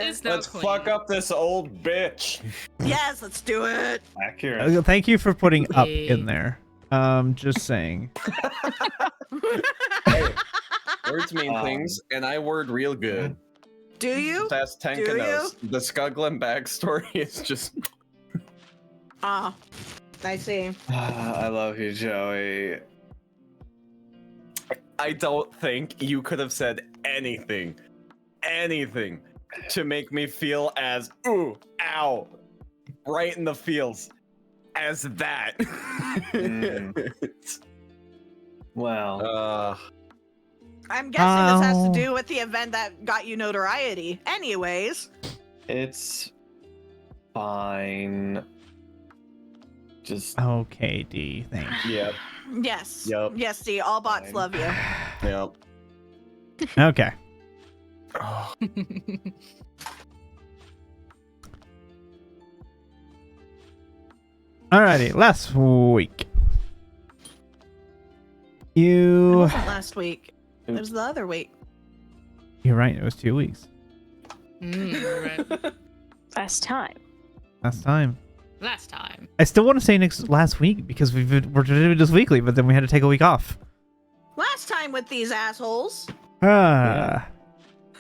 is now Let's clean. fuck up this old bitch. Yes, let's do it. Accurate. Thank you for putting up Hey. in there. Just saying. Hey, words mean things, and I word real good. Do you? That's Do Tenkanos. The Skuglin backstory is just. Ah, I see. I love you, Joey. I don't think you could have said anything to make me feel as ooh, ow, right in the feels as that. Well, I'm guessing this has to do with the event that got you notoriety. Anyways. it's fine. Just Okay, D. Thanks. Yep. Yes. Yep. Yes, D. All bots Fine. love you. Yep. Okay. Alrighty, last week. It You. wasn't last week. It was the other week. You're right, it was 2 weeks. Right. Last time. Last time. Last time. I still want to say last week because we're doing this weekly, but then we had to take a week off. Last time with these assholes. Ah.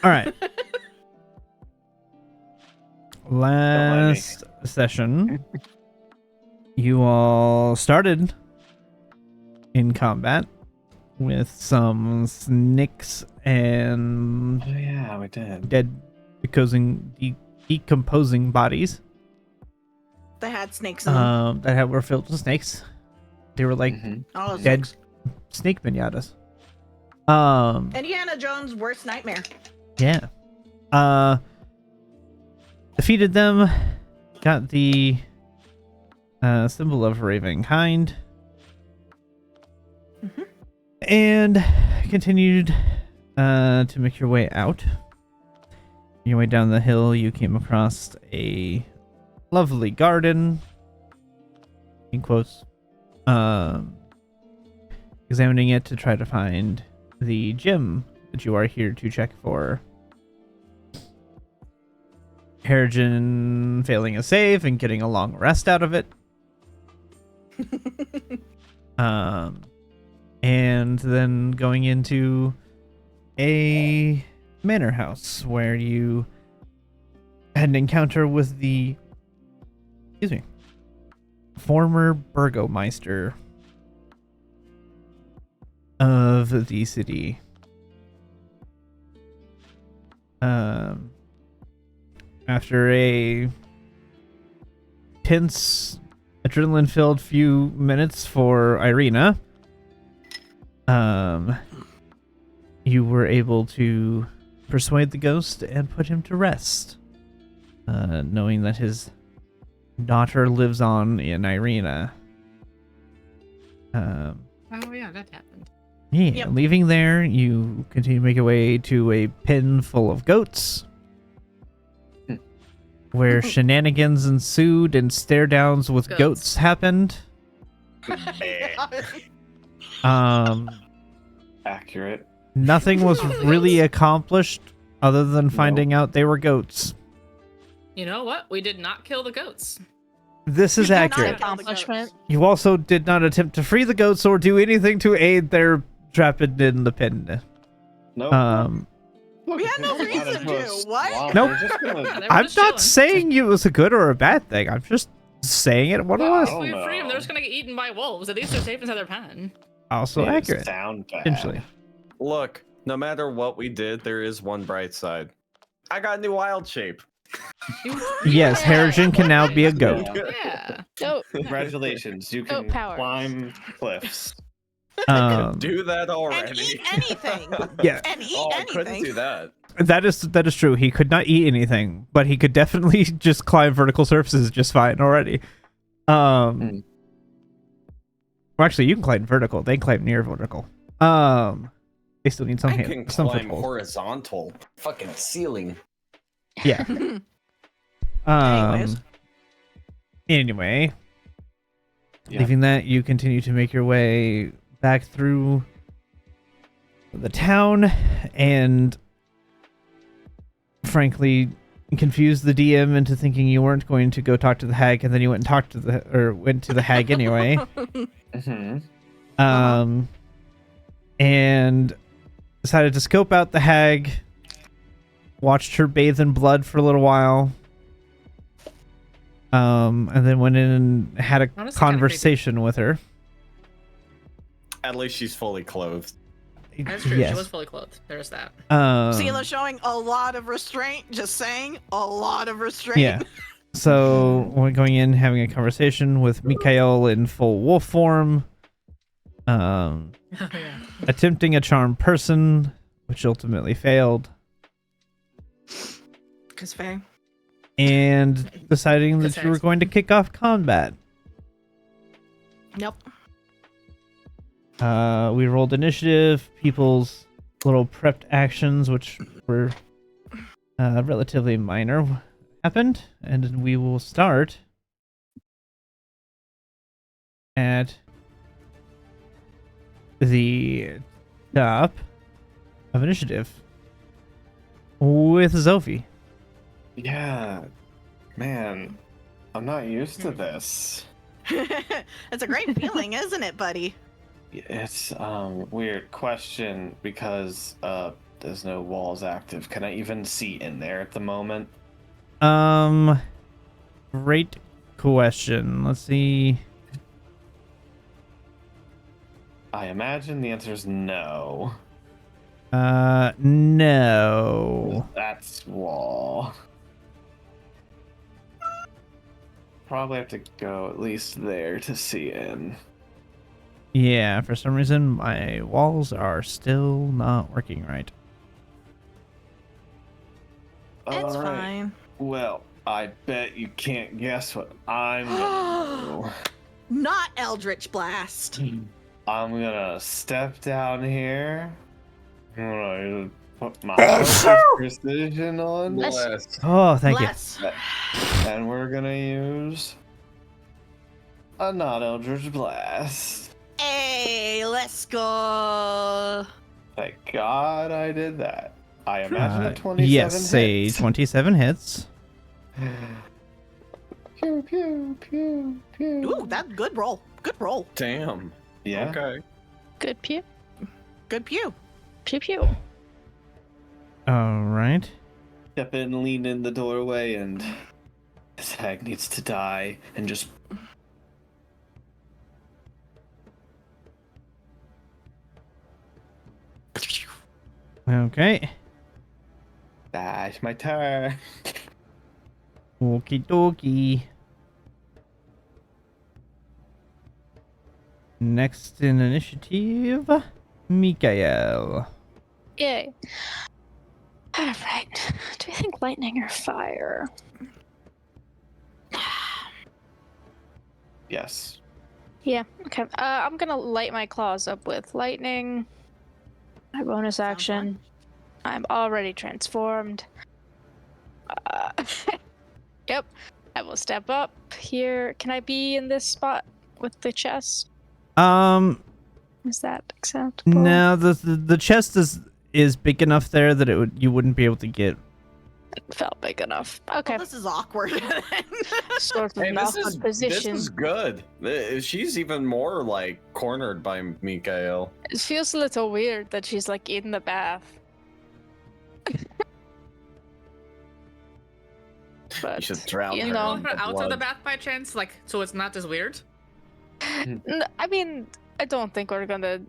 All right. Last session, you all started in combat with some snakes and oh yeah, we did. dead decomposing bodies. They had snakes in them. That were filled with snakes. They were like All those dead snakes. snake pinatas. Indiana Jones' worst nightmare. Yeah. Defeated them. Got the symbol of Raving Hind. And continued to make your way out. Your way down the hill, you came across a lovely garden. In quotes. Examining it to try to find the gem that you are here to check for. Harrigan failing a save and getting a long rest out of it. And then going into a manor house where you had an encounter with the former burgomeister of the city. After a tense, adrenaline-filled few minutes for Irina, you were able to persuade the ghost and put him to rest, knowing that his daughter lives on in Irina. Oh yeah, that happened. Yeah, Yep. leaving there, you continue to make your way to a pen full of goats, where shenanigans ensued and stare downs with goats happened. Accurate. Nothing was really accomplished other than finding out they were goats. You know what? We did not kill the goats. This is Not accurate. Accomplishment. You also did not attempt to free the goats or do anything to aid their trapping in the pen. Nope. We had no reason to. What? Nope. We're just gonna- Yeah, they were I'm just not chilling. saying it was a good or a bad thing. I'm just saying it what it was. If we Oh, free them, they're no. just gonna get eaten by wolves. At least they're safe inside their pen. Also It accurate, Sound bad. potentially. Look, no matter what we did, there is one bright side. I got a new wild shape. Yes, Harrigan can now be a goat. Yeah. Goat. Congratulations, you can powers. climb cliffs. Do that And already. eat anything. Yeah, And eat Oh, I couldn't anything. do that. that is true. He could not eat anything, but he could definitely just climb vertical surfaces just fine already. Well, actually, you can climb vertical. They climb near vertical. They still need some I can some climb foothold. horizontal. Fucking ceiling. Yeah. Anyways. Anyway, Yeah. leaving that, you continue to make your way back through the town, and frankly, confused the DM into thinking you weren't going to go talk to the hag, and then you went and went to the hag anyway. Mm-hmm. And decided to scope out the hag, watched her bathe in blood for a little while, and then went in and had a Honestly, conversation with her. At least she's fully clothed. That's true. Yes. She was fully clothed. There's that. Sela showing a lot of restraint. Just saying, a lot of restraint. Yeah. So we're going in, having a conversation with Mikael in full wolf form. Oh, yeah. Attempting a charm person, which ultimately failed. Cause Faye. And deciding that you were going to kick off combat. Nope. We rolled initiative, people's little prepped actions, which were relatively minor, happened, and we will start at the top of initiative with Zophie. Yeah, man, I'm not used to this. It's a great feeling, isn't it, buddy? It's weird question because there's no walls active. Can I even see in there at the moment? Great question. Let's see. I imagine the answer is no. No. That's wall. Probably have to go at least there to see in. Yeah, for some reason my walls are still not working right. It's All right. fine. Well, I bet you can't guess what I'm gonna Not Eldritch Blast. do. I'm gonna step down here. I'm gonna put my focus precision on, Bless. Oh, thank Bless. and we're gonna use a not Eldritch Blast. Hey, let's go. Thank God I did that. I you. imagine a 27 Yes, a hits. 27 hits. Pew, pew, pew, pew. Ooh, that good roll. Good roll. Damn. Yeah. Okay. Good pew. Good pew. Pew pew. All right. Step in, lean in the doorway, and this hag needs to die, and just Okay. dash my turn. Okie dokie. Next in initiative, Mikael. Yay. Alright. Do you think lightning or fire? Yes. Yeah, okay. I'm gonna light my claws up with lightning. My bonus action. I'm already transformed. Yep. I will step up here. Can I be in this spot with the chest? Is that acceptable? No, the chest is big enough there that you wouldn't be able to get. It felt big enough. Okay. Well, this is awkward. Sort of Hey, an this awkward is position. good. She's even more like cornered by Mikael. It feels a little weird that she's like in the bath. But You should drown you her. know, in Her out of the blood. bath by chance, like, so it's not as weird. I mean, I don't think we're gonna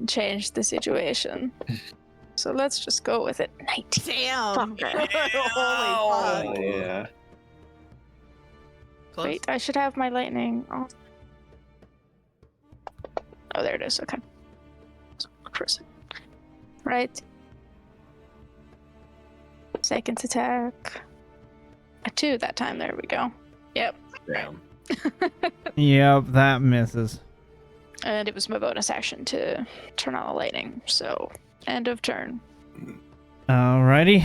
change the situation. So let's just go with it. 19. Damn. Fuck. Holy Oh, fuck. yeah. Close. Wait, I should have my lightning on. Oh, there it is. Okay. For a second. Right. Second attack. A 2 that time. There we go. Yep. Damn. Yep, that misses. And it was my bonus action to turn on the lightning. So, end of turn. Alrighty.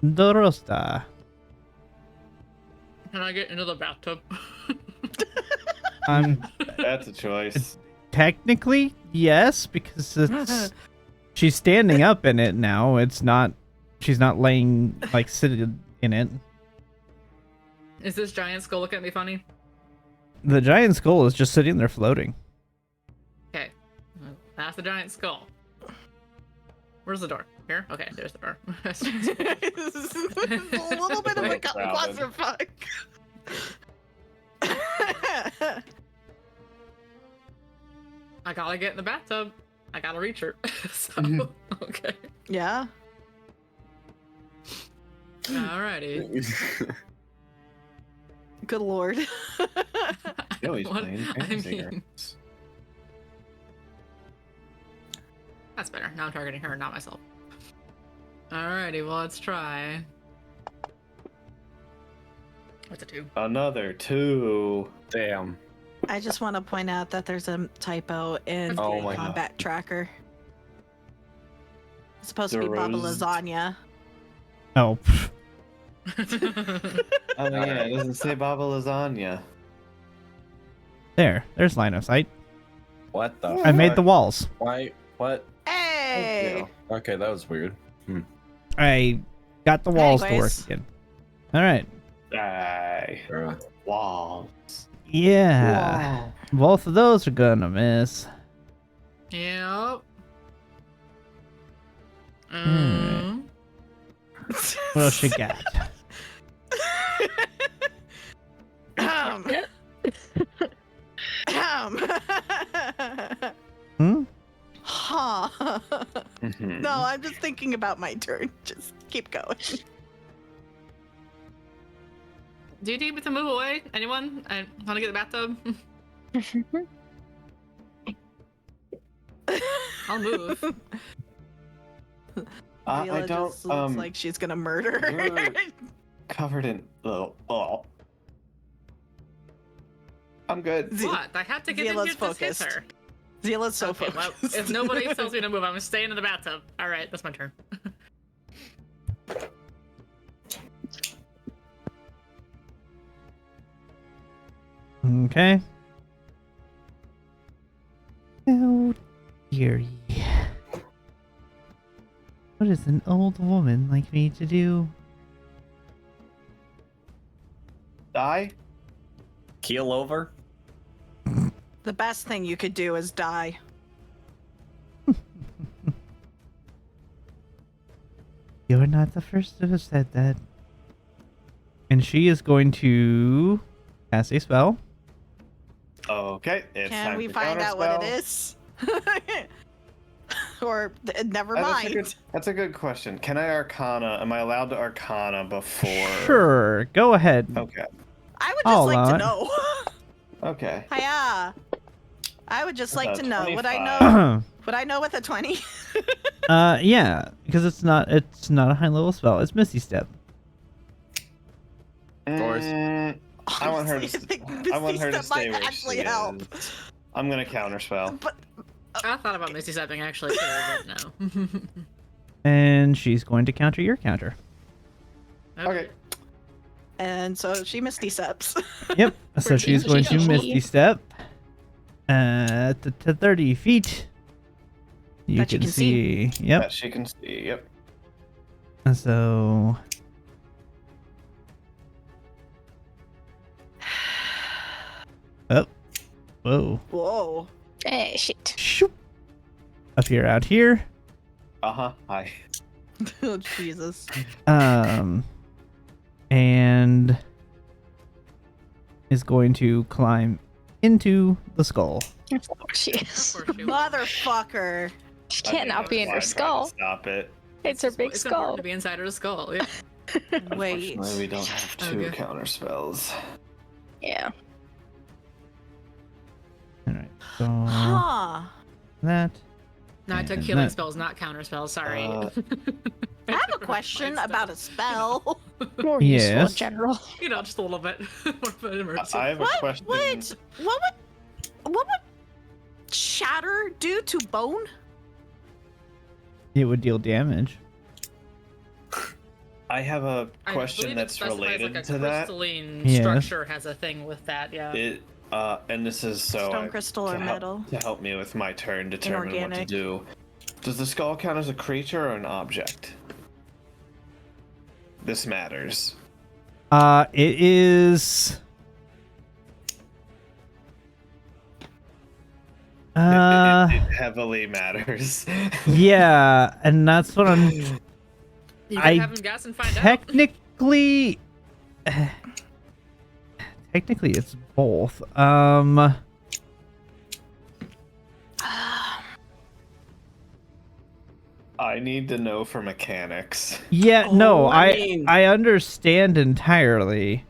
Dorosta. Can I get into the bathtub? That's a choice. Technically, yes, because she's standing up in it now. It's not She's not laying like sitting in it. Is this giant skull looking at me funny? The giant skull is just sitting there floating. Okay. That's the giant skull. Where's the door? Here? Okay, there's the door. It's a little bit of a clusterfuck. I gotta get in the bathtub. I gotta reach her. So, okay. Yeah. Alrighty. Good lord. You know he's What? playing I fantasy mean- games. That's better. Now I'm targeting her, not myself. Alrighty, well, let's try. What's a 2? Another 2. Damn. I just want to point out that there's a typo in Oh the my combat tracker. It's supposed to be There Baba was- Lasagna. Oh, Oh yeah, it doesn't say Baba Lasagna. there's line of sight. What the? I made fuck? the walls. Why? What? Hey! Okay, that was weird. I got the walls to work Anyways. again. All right. Aye. Walls. Yeah. Both of those are gonna miss. Yep. What else you got? Hmm? Huh. Mhm. No, I'm just thinking about my turn. Just keep going. Do you need me to move away? Anyone? I want to get the bathtub. I'll move. I Vila don't. just looks like she's gonna murder. you're- Covered in. Oh. I'm good. What? I have to get in Zila's here to hit focused. her. Zila's so Okay, well, focused. if nobody tells me to move, I'm staying in the bathtub. All right, that's my turn. Okay. Oh, dearie. What is an old woman like me to do? Die? Keel over. The best thing you could do is die. You're not the first to have said that. And she is going to cast a spell. Okay. It's Can time we for find out what it counterspell. is? Or never That's a mind. good- That's a good question. Can I Arcana? Am I allowed to Arcana before? Sure, go ahead. Okay. I would just I'll like allow to it. know. Okay. Hiya. I would just like About to know. Would I 25. know? Would I know with a 20? Yeah, because it's not a high level spell. It's Misty Step. course. I want her to. Honestly, I think I want her to Misty Step stay might where actually she help. is. I'm gonna counterspell. But I thought about Misty Stepping actually, too, but no. And she's going to counter your counter. Okay. and so she Misty Steps. Yep. So Pretty she's going to cheeky. Misty Step. To 30 feet. You That you can can see. see. Yep. That she can see. Yep. So. Oh. Whoa. Whoa. Hey, shit. Shoop. Up here, out here. Hi. Oh, Jesus. And is going to climb into the skull. Of course she is. Of course she will. Motherfucker. She can't not be in her skull. Stop it. It's her big It's important skull. to be inside her skull. Yeah. Wait. Unfortunately, we don't have two Okay. counter spells. Yeah. Alright. So Huh. that. No, I took And healing that- spells, not counter spells. Sorry. I have a question about a spell. More useful in Yes. general. You know, just a little bit. More of an emergency. I have a What question. would shatter do to bone? It would deal damage. I have a I question believe it that's specifies, related like, a to that. crystalline Yes. structure has a thing with that. Yeah. It and this is so Stone crystal or to metal? help me with my turn determine what to Inorganic. do. Does the skull count as a creature or an object? this matters? It is. It heavily matters. Yeah, and that's what I'm. You I gotta have him guess and find out. Technically, technically, it's both. I need to know for mechanics. Yeah, no, Oh, I mean- I understand entirely.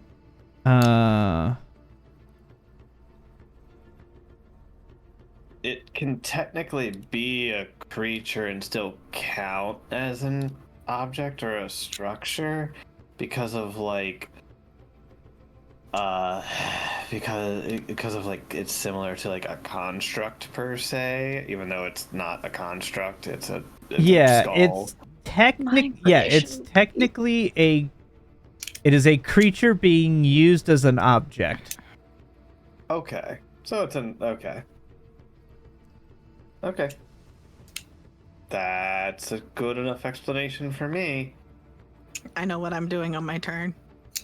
It can technically be a creature and still count as an object or a structure because of like because of like it's similar to like a construct per se, even though it's not a construct, it's a Yeah, skull. it's Mind technically it is a creature being used as an object. Okay. So it's an okay. Okay. That's a good enough explanation for me. I know what I'm doing on my turn.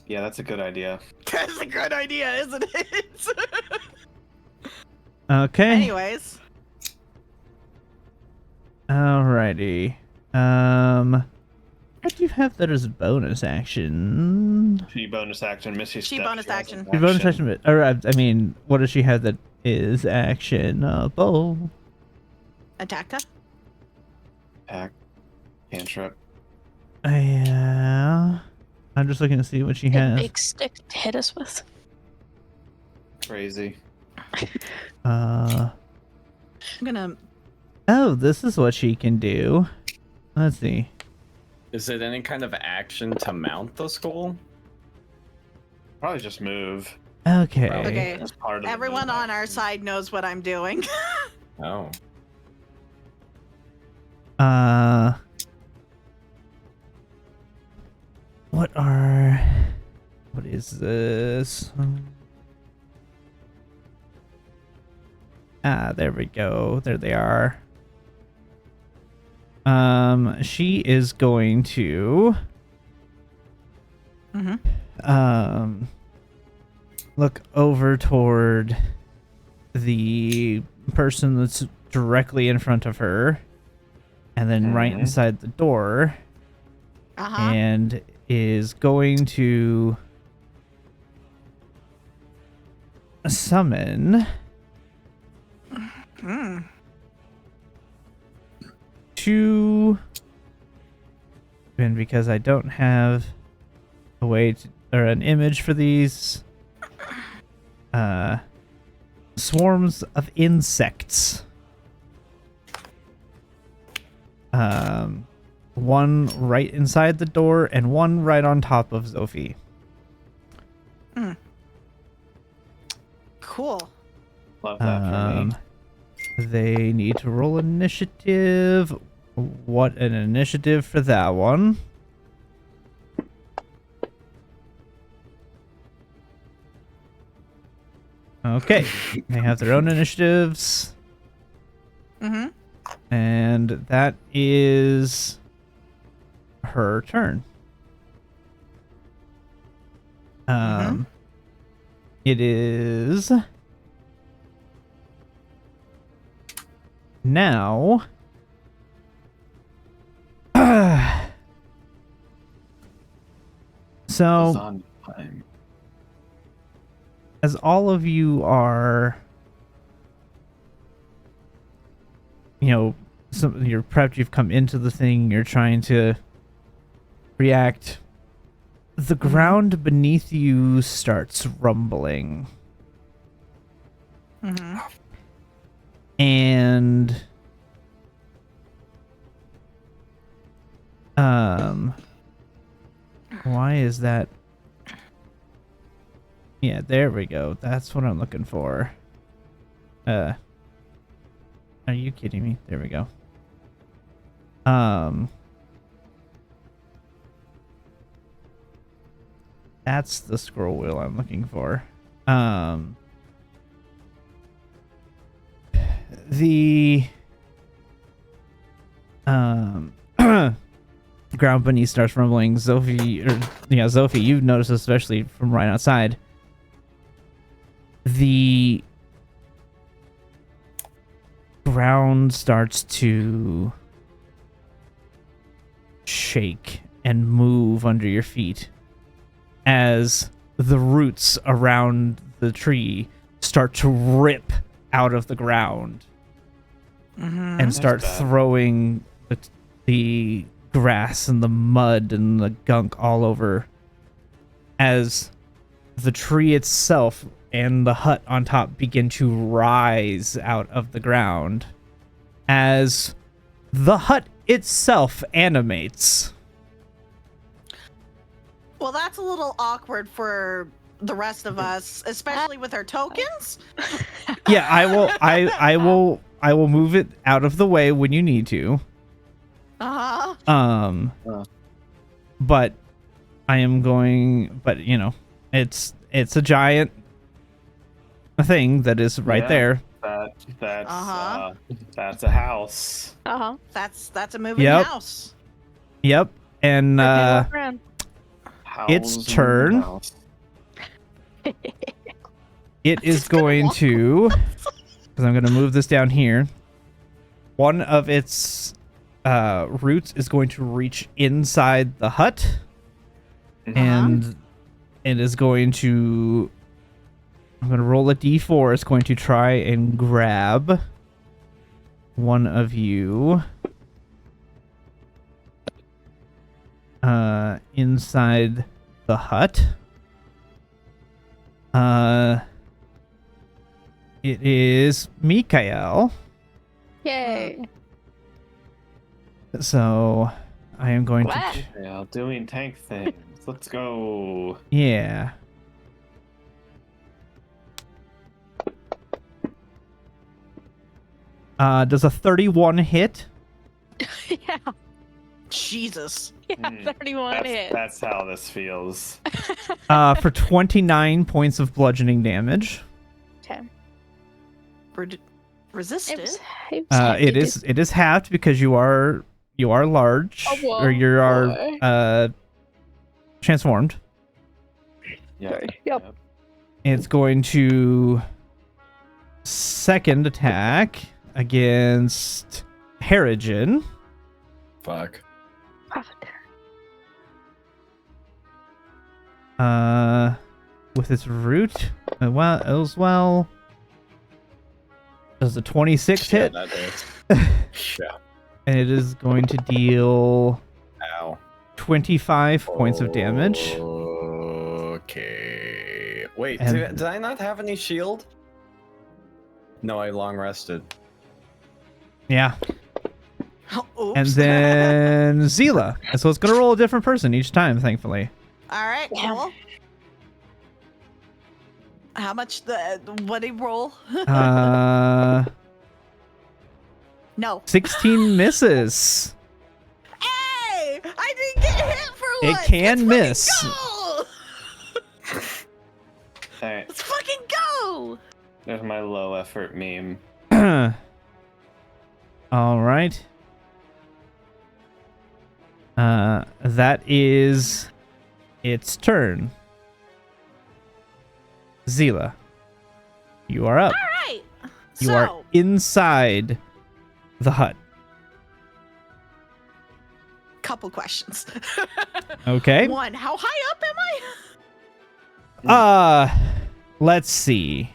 Yeah, that's a good idea. That's a good idea, isn't it? Okay. Anyways, Alrighty. What do you have that is a bonus action? She bonus action, Missy She step, bonus has action. an Your bonus action, or I mean, what does she have that is actionable? attack her. Attack. Cantrip. Yeah. I'm just looking to see what she has. Big stick to hit us with. Crazy. I'm gonna. Oh, this is what she can do. Let's see. Is it any kind of action to mount the skull? Probably just move. Okay. Okay. That's part of the Everyone move on our action. side knows what I'm doing. Oh. What is this? There we go. There they are. She is going to look over toward the person that's directly in front of her, and then right inside the door, and is going to summon two, and because I don't have a way to, or an image for these, swarms of insects. One right inside the door and one right on top of Zophie. Cool. Love that for me. They need to roll initiative. What an initiative for that one. Okay. They have their own initiatives. And that is her turn. It is now so On time. as all of you are, you know, you're prepped, you've come into the thing, you're trying to react, the ground beneath you starts rumbling. And why is that? Yeah, there we go. That's what I'm looking for. Are you kidding me? There we go. That's the scroll wheel I'm looking for. The ground beneath starts rumbling. Zophie, you've noticed, especially from right outside, the ground starts to shake and move under your feet as the roots around the tree start to rip out of the ground and start throwing the grass and the mud and the gunk all over as the tree itself and the hut on top begin to rise out of the ground as the hut itself animates. Well, that's a little awkward for the rest of us, especially with our tokens. Yeah, I will move it out of the way when you need to. But I am going, but you know, it's a giant thing that is right there. That's a house. That's a moving Yep. house. Yep. And its House turn. house. It is going to, because I'm going to move this down here. One of its roots is going to reach inside the hut, and it is going to. I'm going to roll a d4. It's going to try and grab one of you inside the hut. It is Mikael. Yay. So I am going What? to. Yeah, doing tank things. Let's go. Yeah. Does a 31 hit? Yeah. Jesus. Yeah, 31 hit. That's how this feels. For 29 points of bludgeoning damage. Okay. Resisted. It is halved because you are large, Oh, whoa, or you are transformed. Yep. It's going to second attack against Harrigan. Fuck. With its root as well. Does the 26 Yeah, hit? that hits. Yeah. And it is going to deal Ow. 25 points of damage. Okay. Wait, And- did I not have any shield? No, I long rested. Yeah. Oops. And then Zila. So it's going to roll a different person each time, thankfully. All right, cool. How much what did he roll? No. 16 misses. Hey! I didn't get hit for It once. can Let's miss. fucking go! Alright, Let's fucking go! there's my low effort meme. All right. That is its turn. Zila, you are up. All right. You so, are inside the hut. couple questions. Okay. One, how high up am I? Let's see.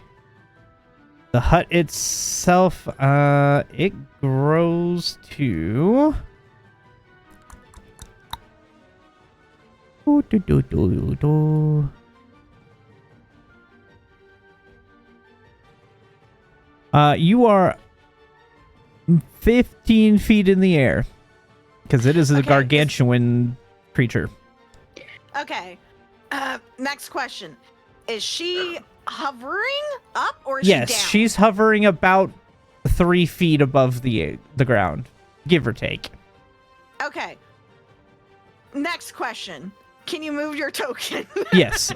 The hut itself, it grows to. You are 15 feet in the air because it is a Okay. gargantuan creature. Okay. Next question. Is she hovering up or is Yes, she down? she's hovering about 3 feet above the ground, give or take. Okay. Next question. Can you move your token? Yes.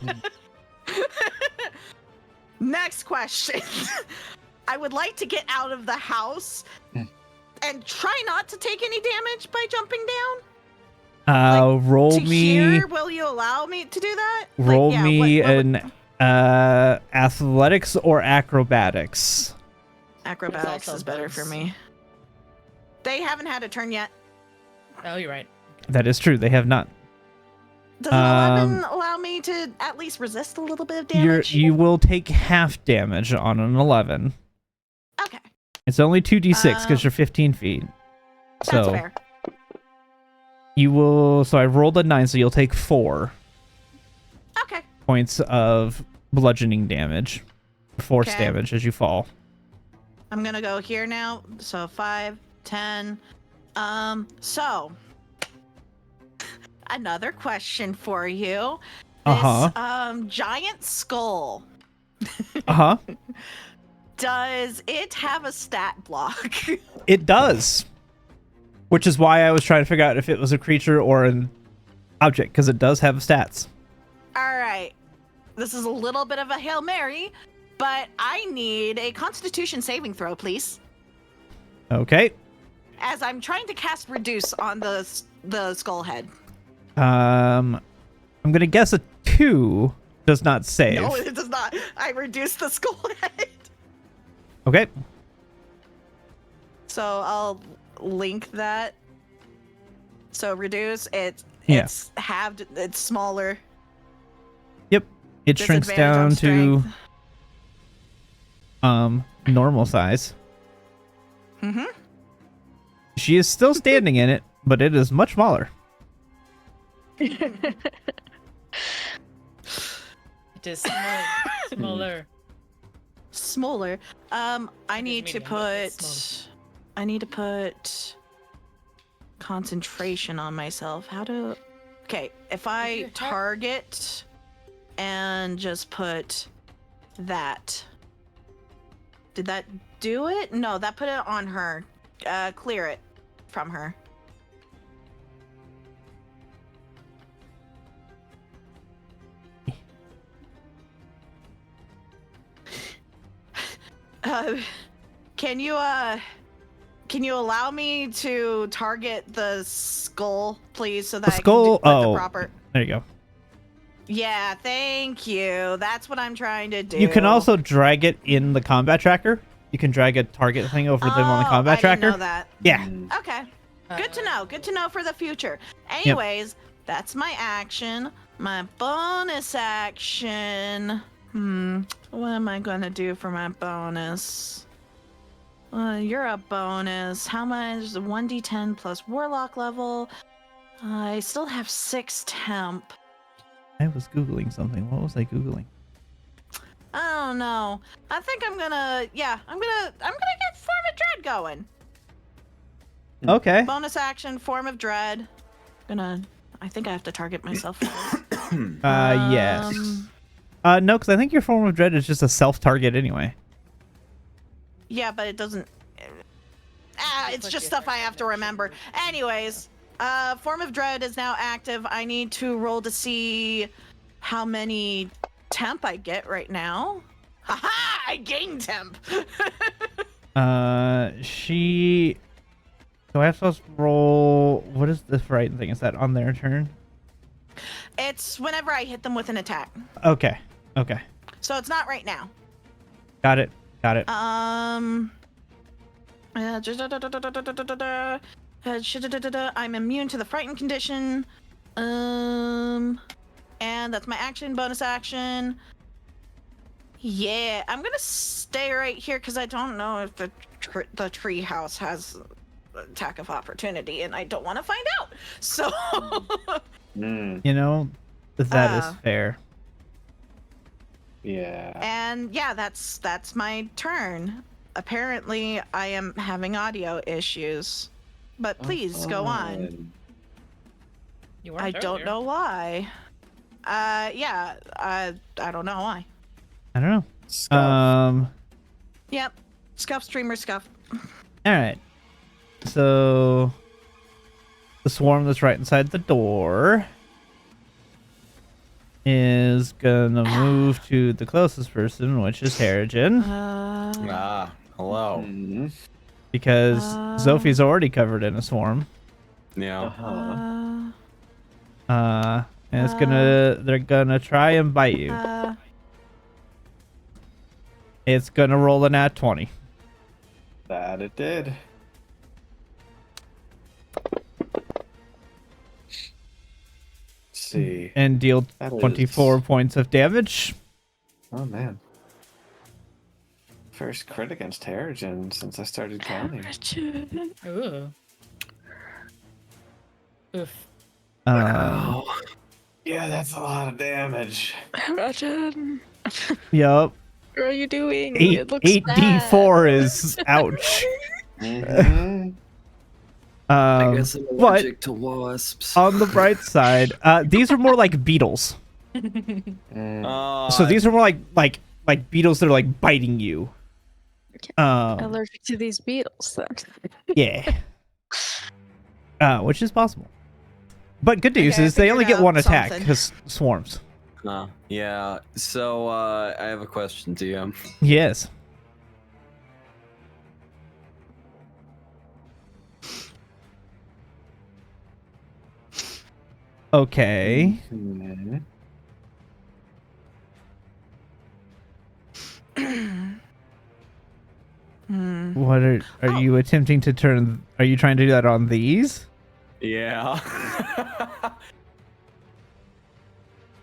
Next question. I would like to get out of the house and try not to take any damage by jumping down. Roll to me. here, will you allow me to do that? Roll Like, yeah, me what would- an athletics or acrobatics. Acrobatics also is better for bugs. me. They haven't had a turn yet. Oh, you're right. That is true. They have not. Does an 11 allow me to at least resist a little bit of damage? You will take half damage on an 11. Okay, It's only 2d6 because you're 15 feet. that's So fair. you will. So I rolled a 9, so you'll take 4 Okay. points of bludgeoning damage, force Okay. damage as you fall. I'm gonna go here now. So 5, 10. So another question for you. This giant skull. Does it have a stat block? It does. Which is why I was trying to figure out if it was a creature or an object, because it does have stats. All right. This is a little bit of a Hail Mary, but I need a Constitution saving throw, please. Okay. As I'm trying to cast Reduce on the skull head. I'm gonna guess a 2 does not save. No, it does not. I reduce the skull head. Okay. So I'll link that. So reduce it's Yeah. it's halved. It's smaller. Yep. It shrinks Disadvantage on down to strength. normal size. Mm-hmm. She is still standing in it, but it is much smaller. It is smaller. Smaller. I need to medium, but it's put. I need to put concentration on myself. How to? Okay, if I target and just put that. Did that do it? No, that put it on her. Clear it from her. Can you allow me to target the skull, please, so that The skull? I can put Oh. the proper. There you go. Yeah, thank you. That's what I'm trying to do. You can also drag it in the combat tracker. You can drag a target thing over them on the combat I tracker. didn't know that. Yeah. Okay. Good to know. Good to know for the future. Anyways, that's my action. My bonus action. What am I gonna do for my bonus? You're a bonus. How much? 1d10 plus warlock level. I still have 6 temp. I was Googling something. What was I Googling? I don't know. I think I'm gonna get Form of Dread going. Okay. Bonus action, Form of Dread. I think I have to target myself. Yes. No, because I think your Form of Dread is just a self-target anyway. Yeah, but it doesn't. It's just stuff I have to remember. Anyways, Form of Dread is now active. I need to roll to see how many temp I get right now. Haha! I gain temp. Do I have to roll? What is the frightened thing? Is that on their turn? It's whenever I hit them with an attack. Okay. So it's not right now. Got it. I'm immune to the frightened condition. And that's my action, bonus action. Yeah, I'm gonna stay right here because I don't know if the tree house has attack of opportunity, and I don't want to find out. So, You know, that is fair. Yeah. and yeah, that's my turn. Apparently, I am having audio issues, but please go on. You weren't I don't earlier. know why. Yeah, I don't know why. I don't know. Scuff. Yep, scuff streamer scuff. All right. So the swarm that's right inside the door is gonna move to the closest person, which is Harrigan, Hello. because Zophie's already covered in a swarm. Yeah. And they're gonna try and bite you. It's gonna roll a nat 20. That it did. See. And deal That 24 is- points of damage. Oh man. First crit against Terrigen since I started counting. Ooh. Oof. Yeah, that's a lot of damage. Imagine. Yup. What are you doing? 8 It looks 8d4 is ouch. Mhm. I guess I'm But allergic to wasps. on the bright side, these are more like beetles. So these are more like beetles that are like biting you. allergic to these beetles then. Yeah. Which is possible. But good news Okay, I is they only figured get one out attack something. because swarms. Yeah. So I have a question, DM. Yes. Okay. Mhm. What are you attempting to turn? Are you trying to do that on these? Yeah.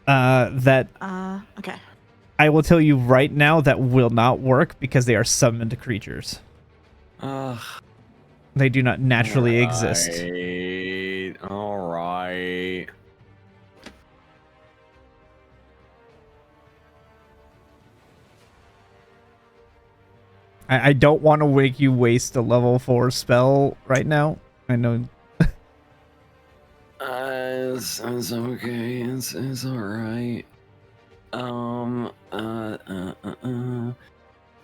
That Okay. I will tell you right now that will not work because they are summoned creatures. They do not naturally exist. All right. I don't want to make you waste a level 4 spell right now. I know. It's okay. It's all right.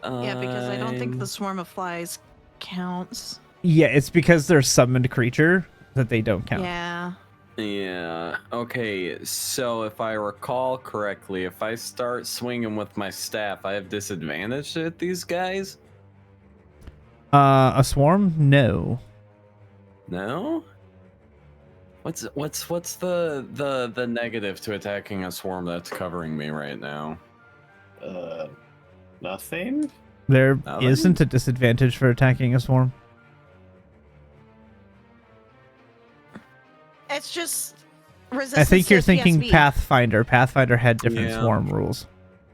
Yeah, because I don't think the swarm of flies counts. Yeah, it's because they're summoned creature that they don't count. Yeah. Yeah. Okay. So if I recall correctly, if I start swinging with my staff, I have disadvantage at these guys. A swarm? No. No. What's the negative to attacking a swarm that's covering me right now? Nothing? There Nothing? isn't a disadvantage for attacking a swarm. It's just resistance. I think you're to thinking PSB. Pathfinder. Pathfinder had different Yeah. swarm rules,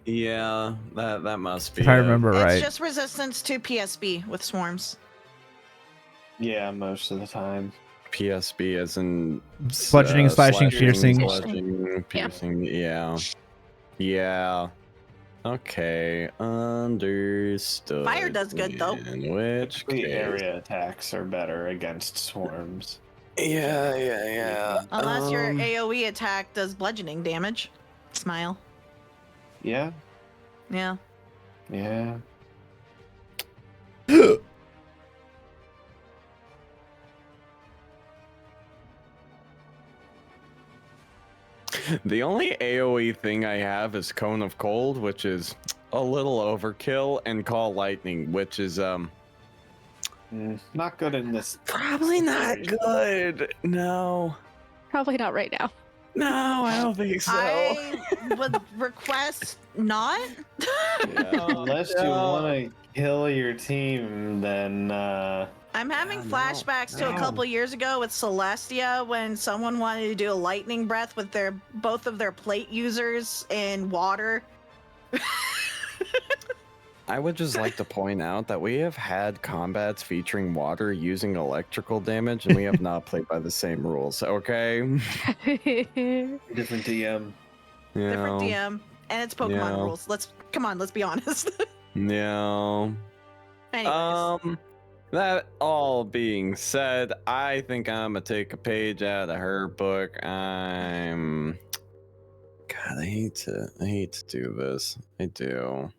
Yeah, that must be. if I it. remember It's right. just resistance to PSB with swarms. Yeah, most of the time. PSB as in Bludgeoning, slashing, piercing. slashing, piercing. Yeah. Yeah. Okay, understood. Fire does good, though. In which The case... area attacks are better against swarms. Yeah. Unless your AoE attack does bludgeoning damage. Smile. Yeah. Yeah. Yeah. The only AoE thing I have is Cone of Cold, which is a little overkill, and Call Lightning, which is Not good in this. probably not good. No. Probably not right now. No, I don't think so. I would request not. Unless you want to kill your team, then I'm having Yeah, no, flashbacks to a no. couple years ago with Celestia when someone wanted to do a lightning breath with both of their plate users in water. I would just like to point out that we have had combats featuring water using electrical damage, and we have not played by the same rules, okay? different DM. Different DM, and it's Pokemon Yeah. rules. Let's be honest. No. Anyways, That all being said, I think I'm gonna take a page out of her book. God, I hate to do this. I do.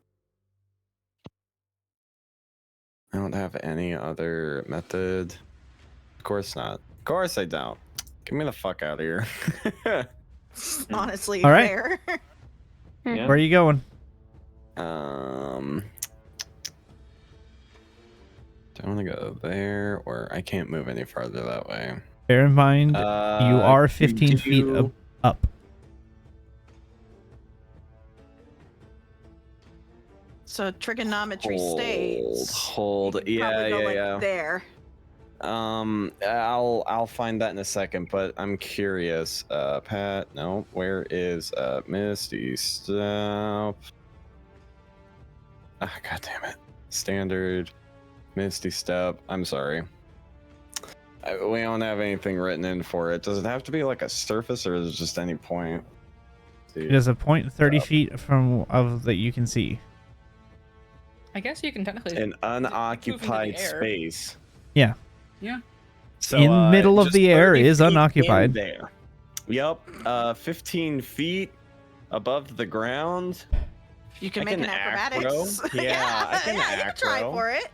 I don't have any other method. Of course not. Of course I don't. Get me the fuck out of here. honestly, All right. fair. Yeah. Where are you going? Do I want to go there, or I can't move any farther that way? Bear in mind, you are 15 feet you- Up. So trigonometry states. Hold. you could Yeah, probably go, yeah, like, yeah. There. I'll find that in a second, but I'm curious. Pat, no, where is Misty Step? Ah, god damn it. Standard Misty Step. I'm sorry. We don't have anything written in for it. Does it have to be like a surface, or is it just any point? It is a point 30 feet from of that you can see. I guess you can technically An poof into unoccupied the air. space. Yeah. Yeah. So, In middle of just the air 30 is feet unoccupied. in there. Yep. 15 feet above the ground. You can I make can an acrobatics. acro. Yeah, I can you can try acro. for it.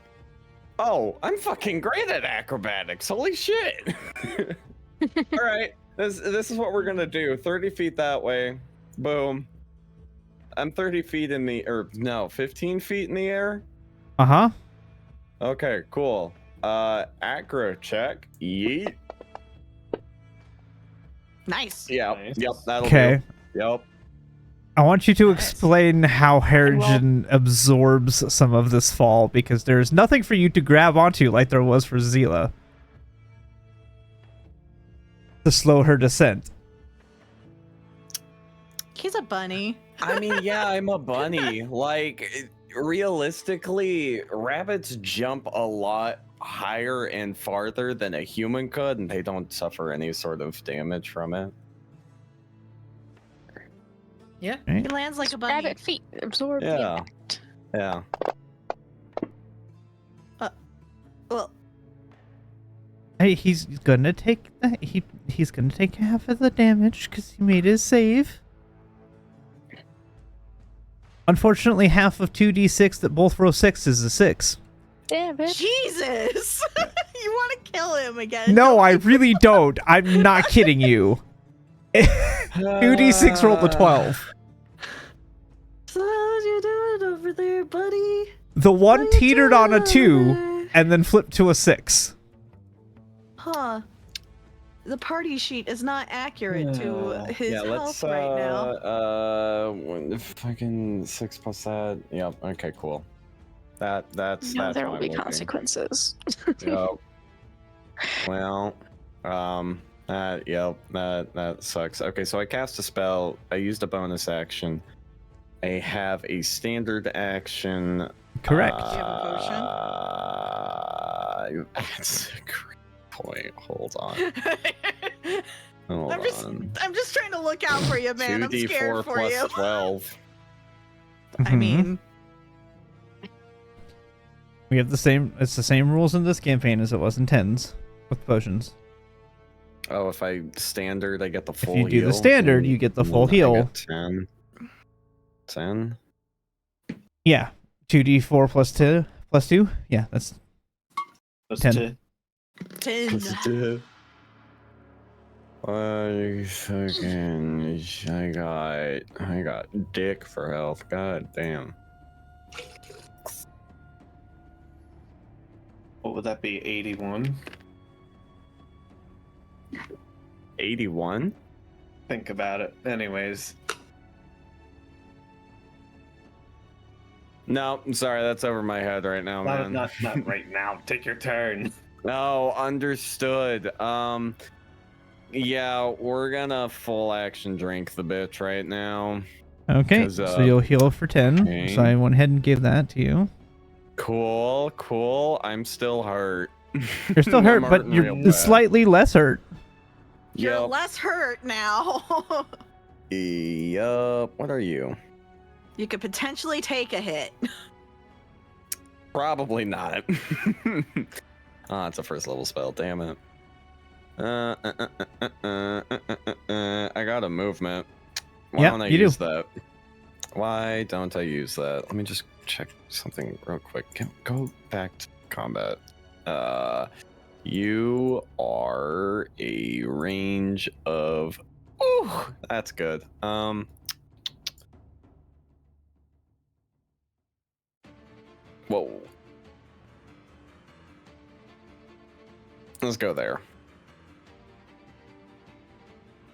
Oh, I'm fucking great at acrobatics. Holy shit. All right. This is what we're gonna do. 30 feet that way. Boom. I'm 30 feet in the, or no, 15 feet in the air. Uh-huh. Okay, cool. Acro check. Yeet. Nice. Yeah. Nice. Yep. That'll Okay. do. Yep. I want you to Nice. explain how Harrigan absorbs some of this fall, because there's nothing for you to grab onto like there was for Zila to slow her descent. He's a bunny. I mean, yeah, I'm a bunny. Like, realistically, rabbits jump a lot higher and farther than a human could, and they don't suffer any sort of damage from it. He lands like a bunny. Rabbit feet absorb the Yeah. impact. Yeah. Well, Hey, he's gonna take he's gonna take half of the damage because he made his save. Unfortunately, half of 2d6 that both row 6 is a 6. Damn, bitch. Jesus! You want to kill him again? No, I really don't. I'm not kidding you. 2d6 rolled a 12. So how'd you do it over there, buddy? The one What you teetered on a doing 2 over there? and then flipped to a 6. Huh. The party sheet is not accurate to his Yeah, let's, health right now. fucking 6 plus that. Yep, okay, cool. That's No, that's there will fine be with me. consequences. Yep. Well, that sucks. Okay, so I cast a spell. I used a bonus action. I have a standard action. Correct. Do you have a That's a great point. Hold on. Hold I'm just trying to look out for you, man. I'm 2d4 scared for plus you. 12. I Mhm. mean, We have the same. It's the same rules in this campaign as it was in 10s with potions. Oh, if I standard, I get the full If you do the heal? standard, you get the full I heal. get 10. 10? Yeah, 2d4 plus 2 plus 2. Yeah, that's Plus 10. 2. 10. I fucking I got dick for health. God damn. What would that be? 81? 81? Think about it. Anyways. No, I'm sorry, that's over my head right now, man. Not right now. Take your turn. No, understood. Yeah, we're gonna full action drink the bitch right now. okay. 'Cause, So you'll heal for 10. okay. So I went ahead and gave that to you. Cool. I'm still hurt. You're still hurt, I'm but hurting real you're bad. slightly less hurt. You're Yup. less hurt now. Yup. What are you? You could potentially take a hit. Probably not. Ah, it's a first level spell. Damn it. I got a movement. Why Yep, don't I you do. use that? Why don't I use that? Let me just check something real quick. Go back to combat. You are a range of. Ooh, that's good. Whoa. Let's go there.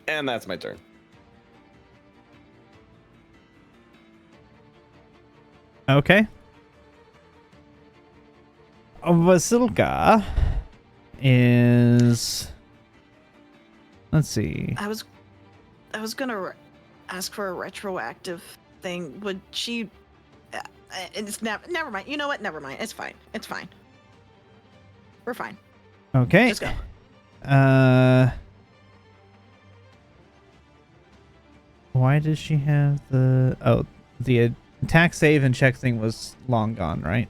And that's my turn. Okay. Vasilka is. Let's see. I was gonna ask for a retroactive thing. Would she? It's never mind. You know what? Never mind. It's fine. It's fine. We're fine. Okay. Just go. Why does she have the? Oh, the attack, save, and check thing was long gone, right?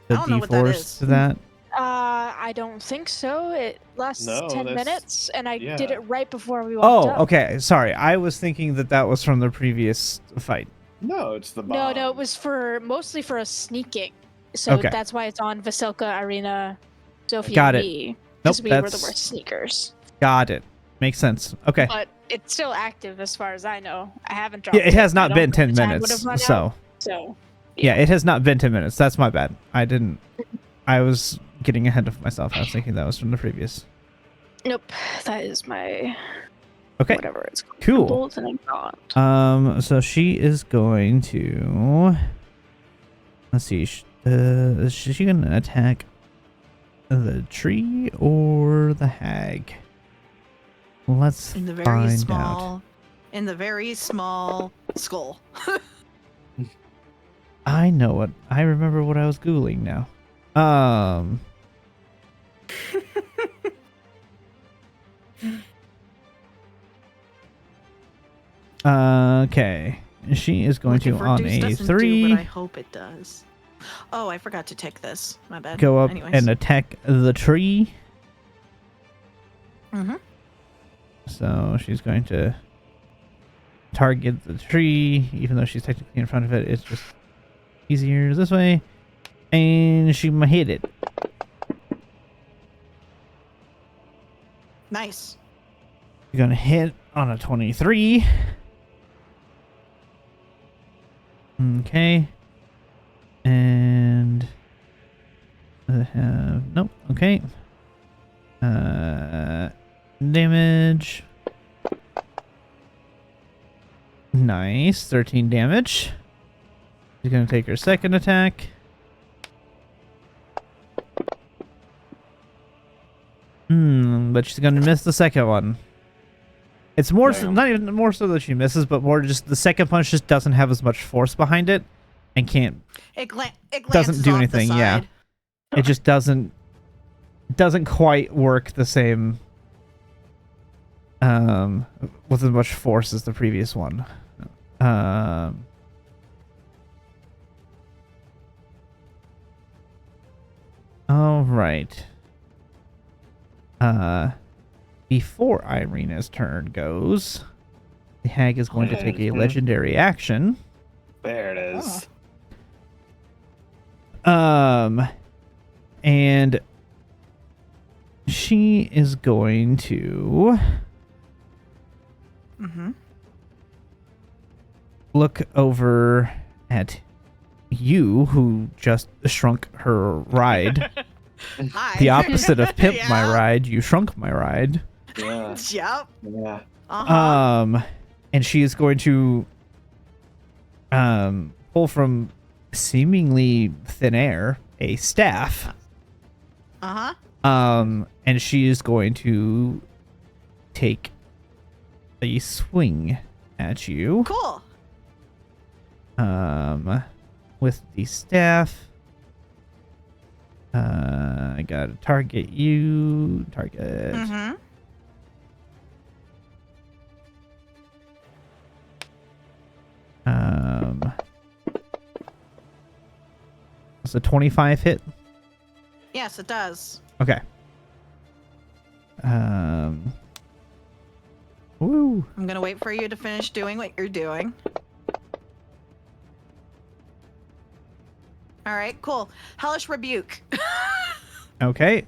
The I don't know what that D4s is. to that. I don't think so. It lasts No, 10 that's- minutes, and I did yeah. it right before we walked up. Oh, okay. Sorry, I was thinking that was from the previous fight. No, it's the bomb. No, it was mostly for us sneaking. So Okay. that's why it's on Vasilka, Irina, Sophie, Got and it. me. Nope, Because we were the that's- worst sneakers. Got it. Makes sense. Okay. But it's still active as far as I know. I haven't dropped Yeah, it has I not don't been know 10 the time minutes. would've run So, out, so yeah, it has not been 10 minutes. That's my bad. I was getting ahead of myself. I was thinking that was from the previous. nope. That is my Okay. whatever it's called. Cool. Bolt and I'm not. So she is going to. Let's see. Is she going to attack the tree or the hag? Let's In the very find small, out. in the very small skull. I know what. I remember what I was googling now. Okay. She is going to Looking for on Deuce a doesn't do 3 what I hope it does. Oh, I forgot to take this. My bad. go up Anyways. and attack the tree. Mm-hmm. So she's going to target the tree, even though she's technically in front of it. It's just easier this way. And she might hit it. Nice. You're going to hit on a 23. Okay. And nope. Okay. Damage. Nice. 13 damage. She's gonna take her second attack. But she's gonna miss the second one. It's more so, not even more so that she misses, but more just the second punch just doesn't have as much force behind it, and can't It doesn't glances do off the anything. Yeah, side. it just doesn't quite work the same with as much force as the previous one. All right. Before Irina's turn goes, the hag is going to take a legendary action. There it is. And she is going to look over at you, who just shrunk her ride. Hi. The opposite of pimp my Yeah. ride. You shrunk my ride. Yeah. Yep. Yeah. Uh-huh. And she is going to pull from seemingly thin air a staff. Uh-huh. And she is going to take a swing at you. Cool. With the staff. I gotta target you. Target. Mm-hmm. It's a 25 hit. Yes, it does. Okay. Woo. I'm gonna wait for you to finish doing what you're doing. All right, cool. Hellish Rebuke. Okay.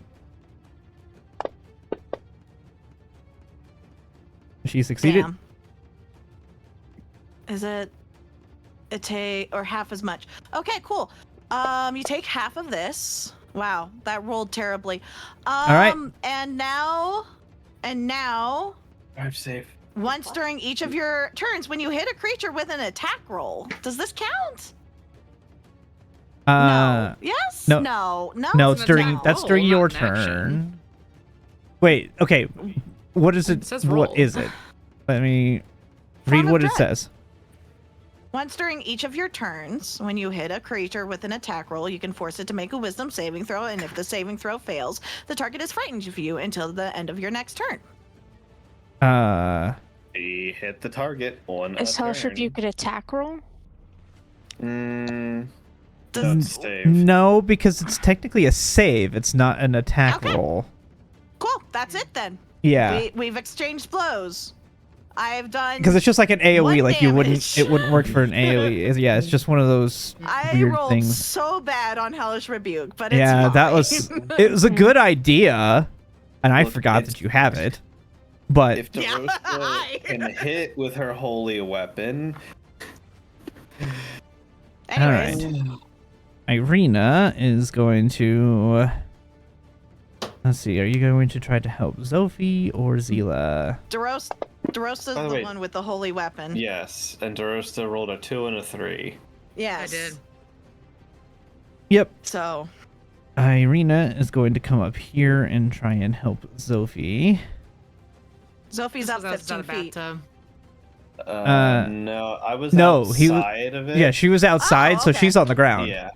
She succeeded. Damn. Is it or half as much? Okay, cool. You take half of this. Wow, that rolled terribly. right. And now Drive safe. Once during each of your turns, when you hit a creature with an attack roll, does this count? No. Yes? no. No. No, It's it's an during attack that's roll, during your not an action. turn. Wait, okay. What is it? It says roll. What is it? Let me read Form of what it dread. says. Once during each of your turns, when you hit a creature with an attack roll, you can force it to make a wisdom saving throw, and if the saving throw fails, the target is frightened of you until the end of your next turn. He hit the target on Is a Hellish turn. Rebuke an attack roll? No, Does- it's save. No, because it's technically a save. It's not an attack Okay. roll. Cool, that's it then. Yeah, We've exchanged blows. I've done. because it's just like an AOE. One Like you wouldn't, damage. it wouldn't work for an AOE. Yeah, it's just one of those I weird rolled things. so bad on Hellish Rebuke, but it's Yeah, that fine. was. It was a good idea, and I Look, forgot it's- that you have it. But If Yeah. DeRosa can hit with her holy weapon, Anyways, Alright. Irina is going to. Let's see. Are you going to try to help Zophie or Zila? DeRosa's Oh, the wait. one with the holy weapon. yes, and DeRosa rolled a 2 and a 3. Yes. I did. Yep. So, Irina is going to come up here and try and help Zophie. Zophie's This up was outside 15 a feet. bathtub. No, I was no, outside he was- of it. Yeah, she was outside, so okay. she's on the ground. Yeah.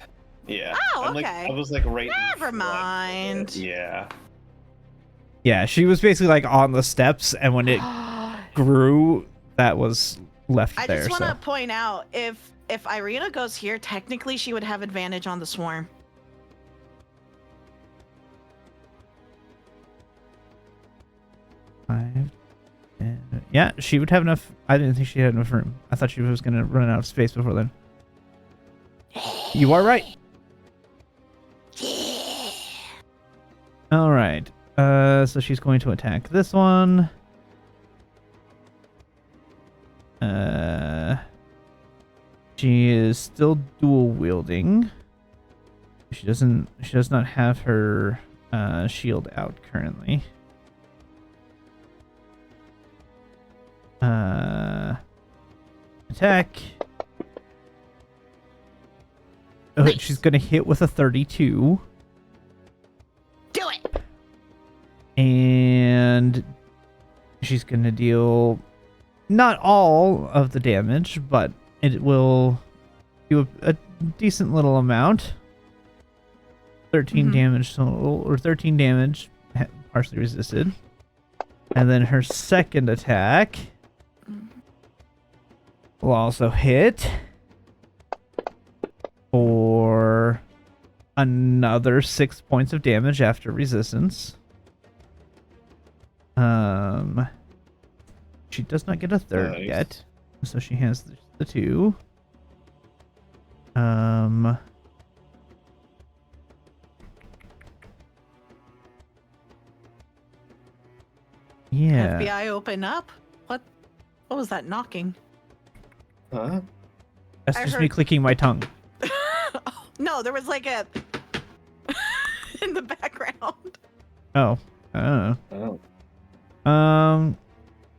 Yeah. Oh, I'm like, okay. I was like right in Never front of mind. it. Yeah. Yeah, she was basically like on the steps, and when it grew, that was left I there. just want to So point out if Irina goes here, technically she would have advantage on the swarm. five. Yeah, she would have enough. I didn't think she had enough room. I thought she was gonna run out of space before then. You are right. All right. So she's going to attack this one. She is still dual wielding. She does not have her shield out currently. Attack. Oh, Nice. she's gonna hit with a 32. Do it. And she's gonna deal not all of the damage, but it will do a decent little amount. 13 Mhm. damage total, or 13 damage, partially resisted. And then her second attack will also hit for another 6 points of damage after resistance. She does not get a third Nice. yet, so she has the 2. Yeah. FBI open up. What was that knocking? Huh? That's I just me heard- clicking my tongue. No, there was like a in the background. Oh. I don't Oh. know.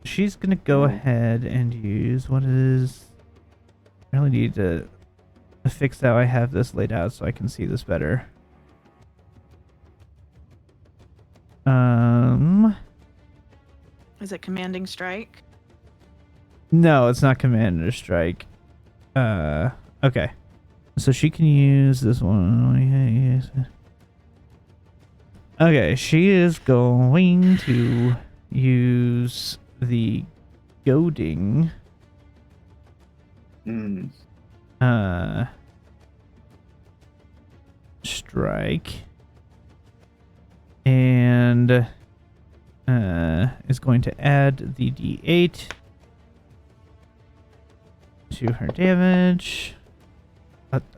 She's gonna go Hmm. ahead and use what is. I really need to fix how I have this laid out so I can see this better. Is it commanding strike? No, it's not Commander Strike. Okay. So she can use this one. Okay, she is going to use the goading. Mm. Strike. And is going to add the D8 to her damage.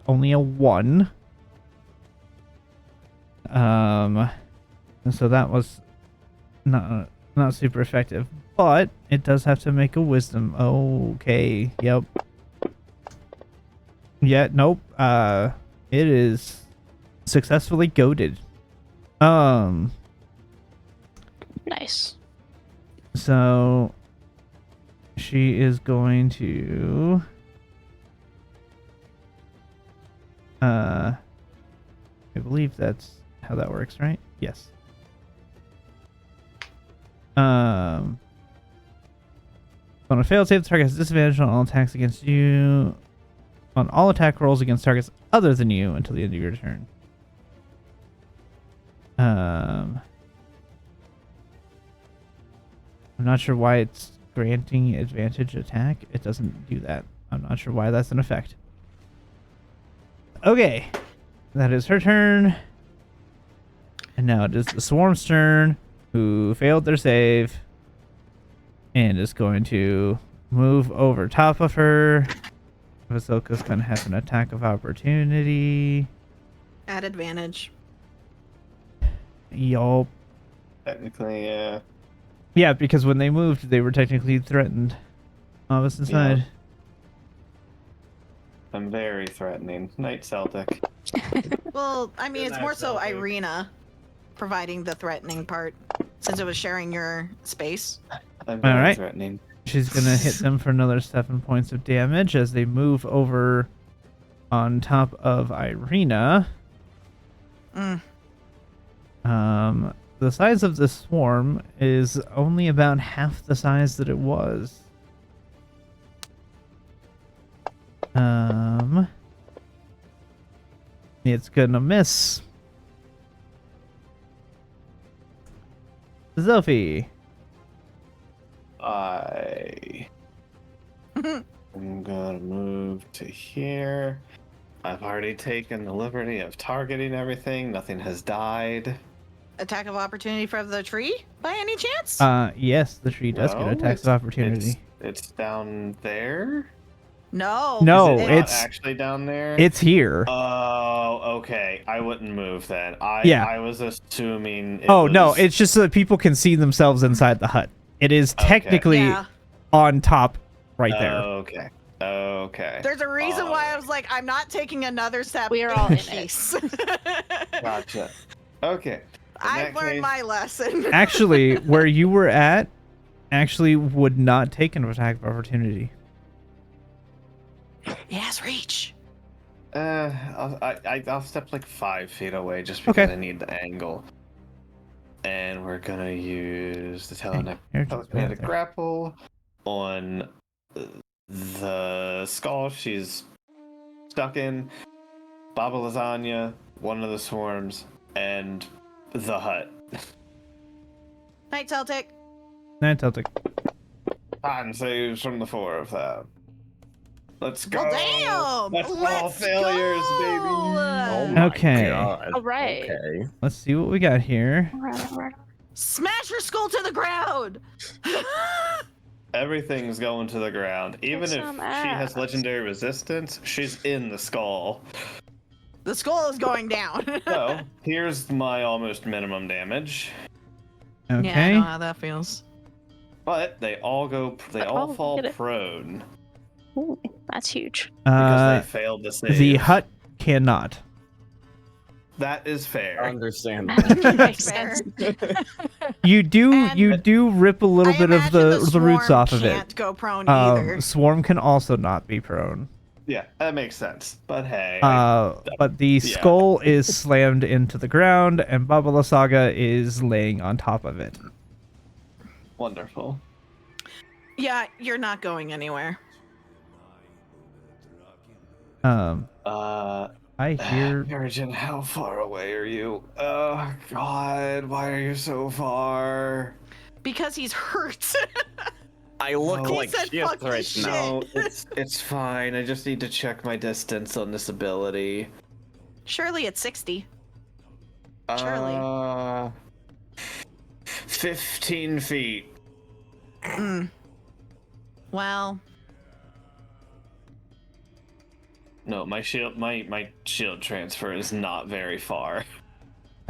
Only a 1. And so that was not super effective, but it does have to make a wisdom. Okay, yep. Yeah, nope. It is successfully goaded. Nice. So she is going to I believe that's how that works, right? Yes. On a failed save, the target has disadvantage on all attacks against you. On all attack rolls against targets other than you until the end of your turn. I'm not sure why it's granting advantage attack. It doesn't do that. I'm not sure why that's an effect. Okay. That is her turn. And now it is the Swarm's turn, who failed their save. And is going to move over top of her. Vasilka's going to have an attack of opportunity. At advantage. Yup. Technically, yeah. Yeah, because when they moved, they were technically threatened. Opposite side. Yeah. I'm very threatening. Night Celtic. Well, I mean, it's Good more night, so Celtic. Irina providing the threatening part, since it was sharing your space. I'm very Alright. threatening. She's going to hit them for another 7 points of damage as they move over on top of Irina. Mm. The size of the swarm is only about half the size that it was. It's gonna miss. Sophie. I'm gonna move to here. I've already taken the liberty of targeting everything. Nothing has died. Attack of opportunity for the tree, by any chance? Yes, the tree does get No, attacks of opportunity. It's down there. No. No, Is it it's not actually down there. it's here. Oh, okay. I wouldn't move then. Yeah. I was assuming. No, it's just so that people can see themselves inside the hut. It is Okay. technically Yeah. on top right there. Okay. Okay. There's a reason why I was like, I'm not taking another step. We are all in it. peace. Gotcha. Okay. I've learned my lesson. Actually, where you were at actually would not take an attack of opportunity. Yes, reach. I'll step like 5 feet away just because Okay. I need the angle. And we're gonna use the Here, just telekinetic there. grapple on the skull she's stuck in, Baba Lasagna, one of the swarms, and the hut. Night Celtic. Night Celtic. Time saves from the 4 of them. Let's go. Well, damn. That's all Let's failures, go. baby. Oh my Okay. god. All right. Okay. Let's see what we got here. Smash her skull to the ground. Everything's going to the ground. Even if she some has ass. legendary resistance, she's in the skull. The skull is going down. So, here's my almost minimum damage. Yeah, I Okay. know how that feels. But they all Oh, fall get it. prone Ooh, that's huge. because they failed the save. The hut cannot. That is fair. Understand. Makes Fair. sense. You do And rip a little I bit of imagine the roots swarm off of it. Can't go prone either. Swarm can also not be prone. Yeah, that makes sense. But hey, But the skull is slammed into the ground, and Baba Saga is laying on top of it. wonderful. Yeah, you're not going anywhere. I hear. Virgin, how far away are you? Oh God, why are you so far? Because he's hurt. I look He like said shit fucking right shit. now. No, it's fine. I just need to check my distance on this ability. Surely it's 60. Surely. 15 feet. Well, No, my shield transfer is not very far.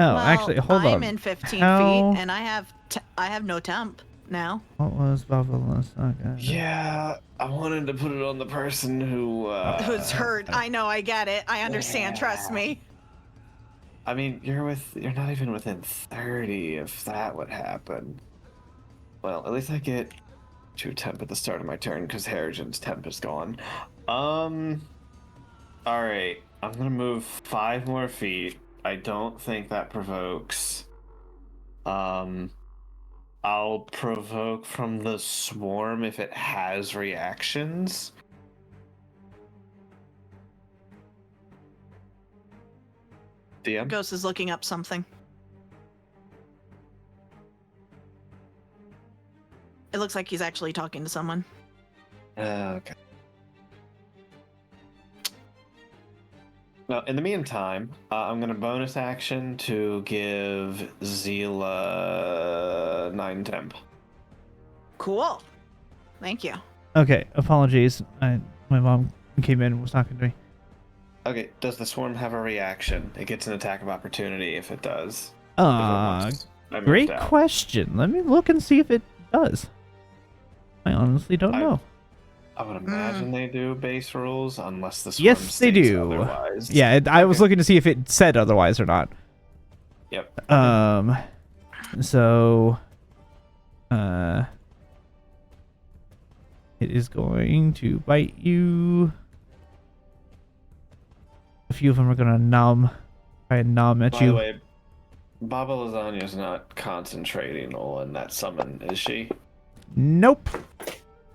Oh, well, actually, hold I'm on. in 15 How- feet, and I have no temp now. What was Baba Saga? Yeah, I wanted to put it on the person Who's hurt? I know, I get it. I understand. Trust me. I mean, you're not even within 30 if that would happen. Well, at least I get 2 temp at the start of my turn because Harrigan's temp is gone. Alright, I'm gonna move 5 more feet. I don't think that provokes. I'll provoke from the swarm if it has reactions. DM? Ghost is looking up something. It looks like he's actually talking to someone. Okay. Well, in the meantime, I'm going to bonus action to give Zila 9 temp. Cool. Thank you. Okay, apologies. My mom came in and was talking to me. Okay, does the swarm have a reaction? It gets an attack of opportunity if it does. Great question. Let me look and see if it does. I honestly don't know. I would imagine they do base rules unless the swarm Yes, they states do. otherwise. Yeah, I was looking to see if it said otherwise or not. Yep. So, it is going to bite you. A few of them are gonna try and nom at By you. the way, Baba Lasagna's not concentrating on that summon, is she? Nope.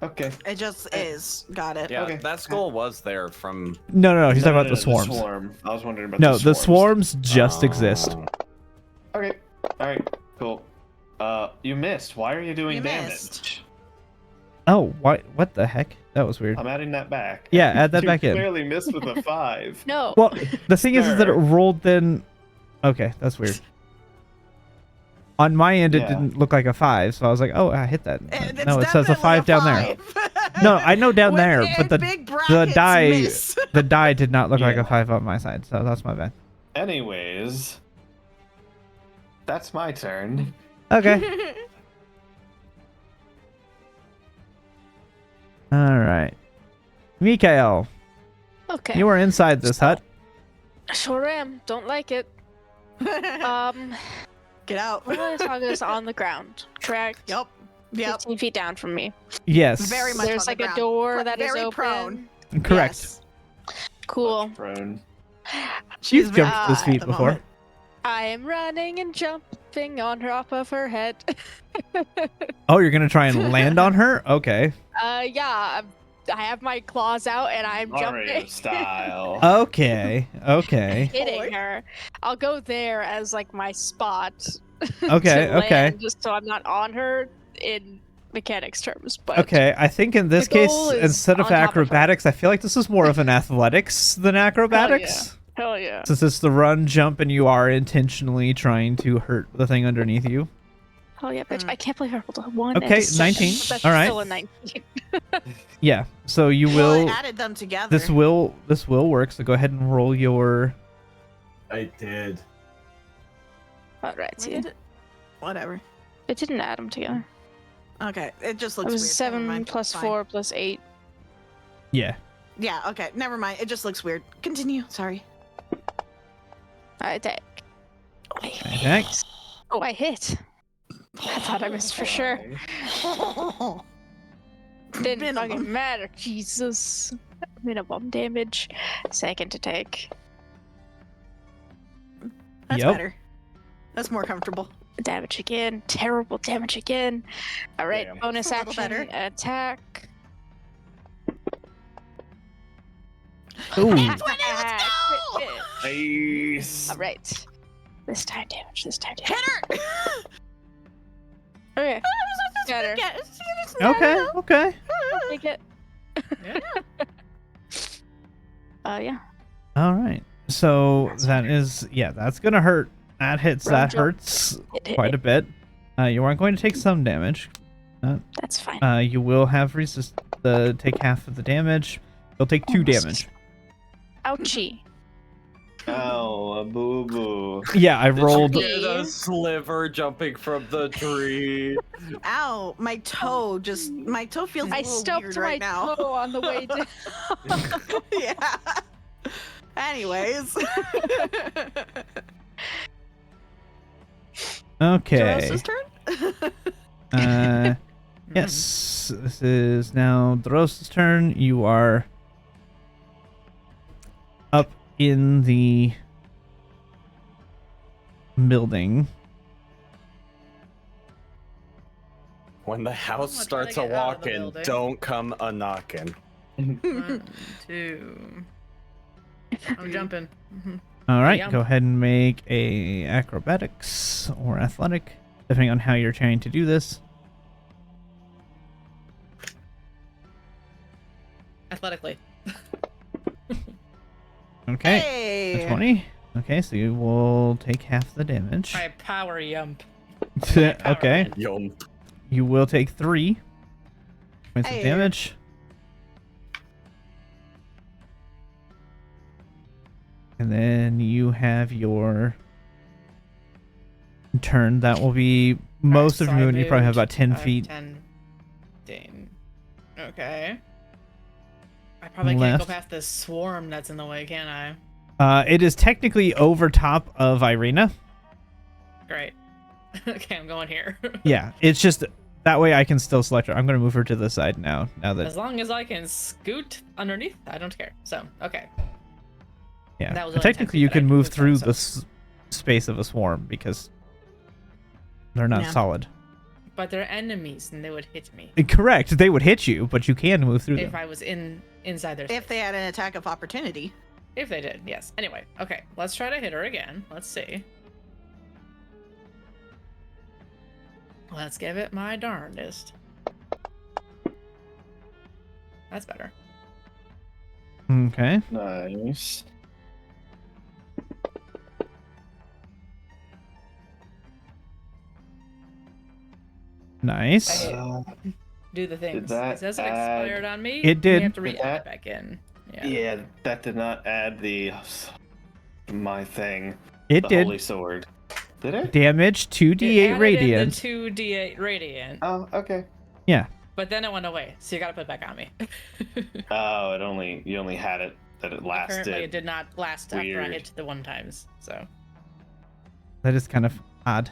Okay. It just is. Got it. Yeah, Okay. that skull was there from. No. He's talking about No, the swarms. swarm. I was wondering about No, the swarms just exist. Okay. Alright, cool. You missed. Why are you doing You damage? missed. Oh, what the heck? That was weird. I'm adding that back. Yeah, add that you back in. clearly missed with a 5. No. Well, the thing is that it Sir. rolled then. Okay, that's weird. On my end, it Yeah. didn't look like a 5, so I was like, "Oh, I hit that." It's No, it says a definitely 5 down there. 5. No, I know down With there, a but the big the brackets die miss. the die did not look like Yeah. a 5 on my side, so that's my bad. Anyways, that's my turn. Okay. All right. Mikael, Okay. you are inside this hut. Sure am. Don't like it. Get out. Saga is on the ground, correct? Yep. 15 feet down from me. Yes. Very much. There's on like the a ground. door that is very open. prone. Correct. Yes. Cool. Prone. She's You've jumped very this at feet the before. moment. I am running and jumping on her off of her head. Oh, you're gonna try and land on her? Okay. Yeah. I have my claws out and I'm Mario jumping. style. Okay. Okay. Hitting her. I'll go there as like my spot. Okay, to okay. land, just so I'm not on her in mechanics terms. But Okay, I think in this The case, goal is instead of on top of her. acrobatics, I feel like this is more of an athletics than acrobatics. Hell yeah. Since it's the run, jump, and you are intentionally trying to hurt the thing underneath you. Hell yeah, bitch. I can't believe I rolled a 1. Okay, and a 7. 19. That's All right. still a 19. Yeah, so you Well, will. I added them together. This will work. So go ahead and roll your. I did. Alright, Why see. did it- Whatever. It didn't add them together. Okay, it just It looks was weird. Never 7 mind. plus Fine. 4 plus 8. Yeah. Yeah. Okay. Never mind. It just looks weird. Continue. Sorry. I attack. Attack. Oh, I hit. I thought I missed for sure. Didn't Minimum. fucking matter. Jesus. Minimum damage. Second attack. That's Yep. better. That's more comfortable. Damage again. Terrible damage again. Alright, Damn. bonus It's a little action. better. Attack. Ooh. Let's go! Nice. Alright. This time damage. This time damage. Hit her! Okay. Got her. Okay. Okay. Take it. Yeah. All right. So that is that's gonna hurt. That hits. Run, That jump. hurts Hit, quite a bit. You are going to take some damage. That's fine. You will have take half of the damage. You'll take 2 Almost. damage. Ouchie. Oh, a boo boo. Yeah, I rolled. Okay. Get a sliver jumping from the tree. Ow! My toe feels a I little stubbed weird my right now. toe on the way down. Yeah. Anyways. Okay. Joel's turn? Yes, this is now Dross's turn. You are up in the building. When the house I'm gonna try to starts a get out of the walking, building. don't come a knocking. 1, 2. I'm jumping. All right, Yum. go ahead and make a acrobatics or athletic, depending on how you're trying to do this. Athletically. Okay, Hey. a 20. Okay, so you will take half the damage. Try power yump. Okay, man. Yum. you will take 3 points of Hey. damage. And then you have your turn. That will be most of so your I movement. You probably have moved about 10 5, feet 10, 15. Okay. I probably can't go left. past this swarm that's in the way, can I? It is technically over top of Irina. Great. Okay, I'm going here. Yeah, it's just that way I can still select her. I'm going to move her to the side now. Now that As long as I can scoot underneath, I don't care. So, okay. yeah, that was but only 10 technically feet you that I can move moved through on, the so- space of a swarm because they're not Yeah. solid. But they're enemies and they would hit me Correct. They would hit you, but you can move through if them. I was inside their If space. they had an attack of opportunity. If they did, yes. Anyway, okay. Let's try to hit her again. Let's see. Let's give it my darndest. That's better. Okay. Nice. Nice. Do the things. that It says it add- expired on me. It did. You have to Did re-add that- it back in. Yeah. Yeah, that did not add my thing. It The did. holy sword. Did it? Damage It 2d8 added in radiant. the 2d8 radiant, Oh, okay. Yeah. but then it went away, so you gotta put it back on me. Oh, you only had it that it Apparently, it lasted. did not last after I Weird. hit the 1 times. So That is kind of odd.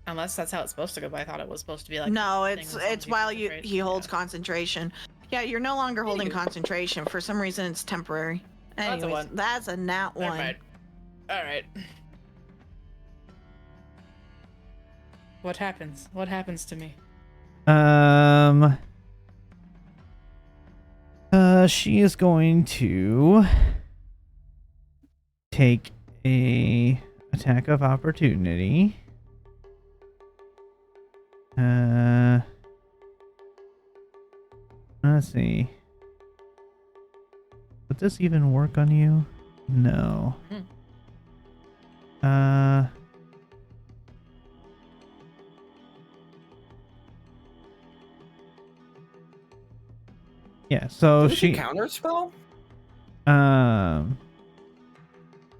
unless that's how it's supposed to go, but I thought it was supposed to be like No, thing it's as long as it's you while concentrate. he holds Yeah. concentration. Yeah, you're no longer holding Anywho. concentration. For some reason, it's temporary. That's a Anyways, one. that's a nat Never one. mind. All right. What happens? What happens to me? She is going to take a attack of opportunity. Let's see. Would this even work on you? No. Yeah, so Does she counter spell? I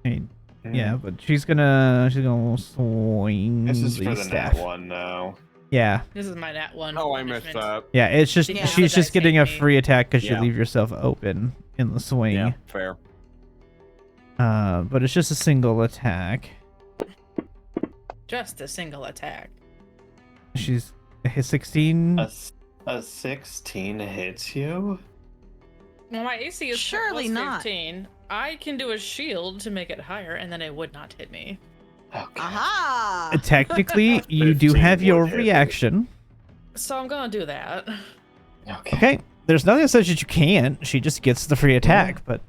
mean, yeah, but she's gonna swing This is for the staff. nat one, though. Yeah, This is my nat 1. Oh, I missed punishment. that. yeah. It's just Yeah. she's The just dice getting a hate me. free attack because you Yeah. leave yourself open in the swing. Yeah, fair. But it's just a single attack. Just a single attack. She's hit 16. A 16 hits you? Well, my AC is Surely plus not. 15. I can do a shield to make it higher, and then it would not hit me. Okay. Aha! Technically, you do 15 have your would hit me. reaction. So I'm gonna do that. Okay. Okay. There's nothing that says that you can't. She just gets the free attack, but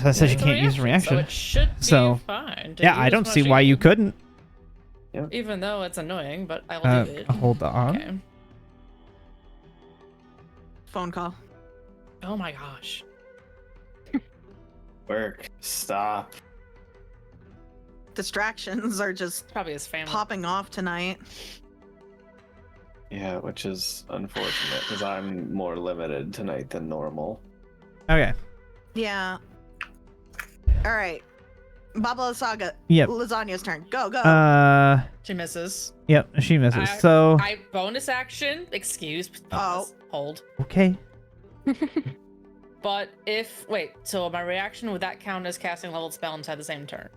that says you It's a can't use a reaction. So it should be So, fine. to Yeah, I use don't my see why you shield, couldn't. Even though it's annoying, but I will do it. Hold on. Okay. Phone call. Oh my gosh. Work. Stop. Distractions are just Probably his family. popping off tonight. Yeah, which is unfortunate because I'm more limited tonight than normal. Okay. Yeah. All right. Baba Saga. Yep. Lasagna's turn. Go, go. She misses. Yep, she misses. I- So, I bonus action. Excuse. Pause, Hold. okay. But if so my reaction would that count as casting a leveled spell inside the same turn?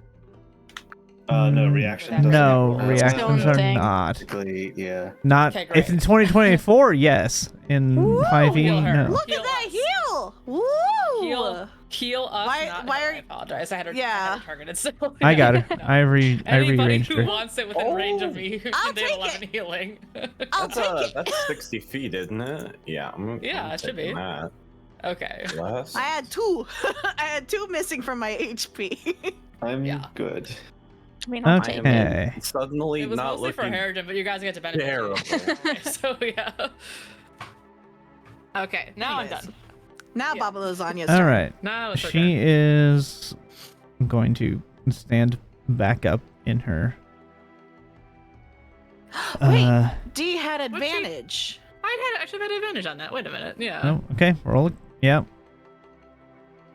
No, reaction doesn't No, have one. reactions Stone are thing. not. Basically, yeah. Not Okay, if great. in 2024, yes. In Woo! 5e, Heal her. no. Look Heal at that us. heal! Woo! Heal us. Why- Not why her. are- I apologize. I had her, I Yeah. had her targeted. So I got her. No. I Anybody rearranged who her. wants it within range of me, I'll they have take 11 it. healing. I'll take it. That's 60 feet, isn't it? Yeah. Yeah, I'm it should taking be. That. Okay. Less. I had 2. I had 2 missing from my HP. I'm Yeah. good. I mean, I'll take it. Okay. Suddenly It was not mostly for looking Harrigan, but you guys get to benefit. terrible. So yeah. Okay, now I'm Anyways. done. Now Yeah. Baba Lasagna's All turn. right. Now it's her She turn. is going to stand back up in her. Wait, D had What's she- advantage. I should have had advantage on that. Wait a minute. Yeah. Oh, okay. Roll. Yep.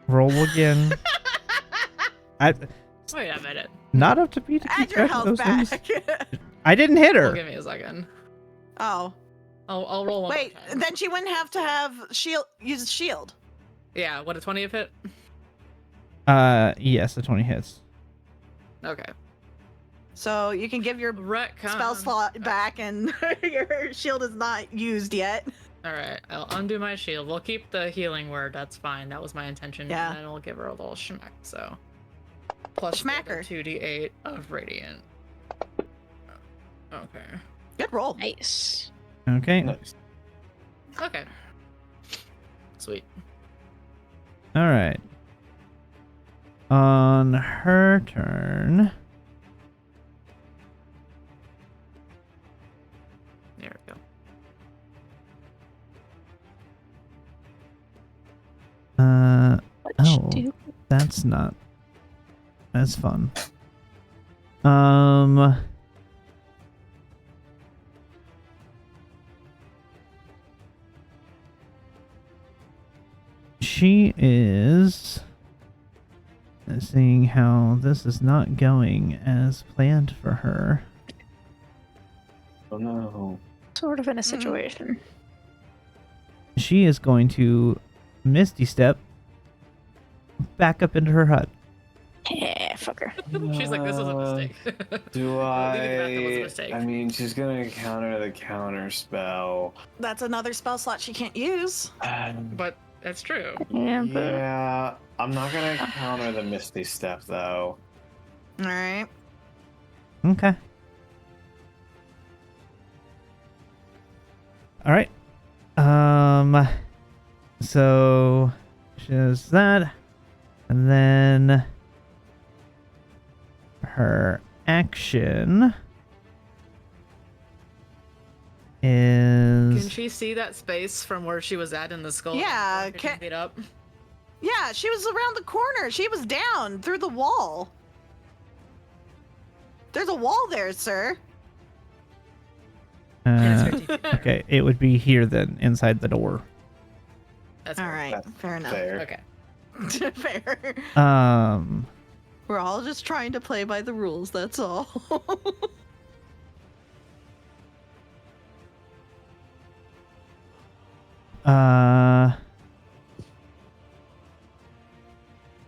Roll again. Wait a minute. Not up to me to Add keep your track of health those back. things. I didn't hit Well, her. give me a second. Oh, I'll roll one. more wait. time. Then she wouldn't have to have shield. Use shield. Yeah. What a 20 of hit. Yes, the 20 hits. Okay. So you can give your Retcon. spell slot back, and your shield is not used yet. All right. I'll undo my shield. We'll keep the healing word. That's fine. That was my intention. Yeah. And then we'll give her a little schmack. So. Plus Schmacker. 2d8 of radiant. Okay. Good roll. Nice. Okay. Nice. Okay. Sweet. All right. On her turn. There we go. What'd Oh. you do? That's not as fun. She is seeing how this is not going as planned for her. Oh no. Sort of in a situation. She is going to Misty Step back up into her hut. Yeah, fucker. She's like, this was a mistake. Do We'll leave it at that was a I? mistake. I mean, she's gonna counter the counter spell. That's another spell slot she can't use. But that's true. Yeah, but Yeah, I'm not gonna counter the Misty Step though. All right. Okay. All right. So she does that, and then her action Can is she see that space from where she was at in the skull? Yeah, 15 can- feet up. Yeah, she was around the corner. She was down through the wall. There's a wall there, sir. And it's uh, 15 feet there. okay. It would be here then, inside the door. That's All fair. right, That's fair enough. Fair. Okay. Fair. We're We're all just trying to play by the rules. That's all.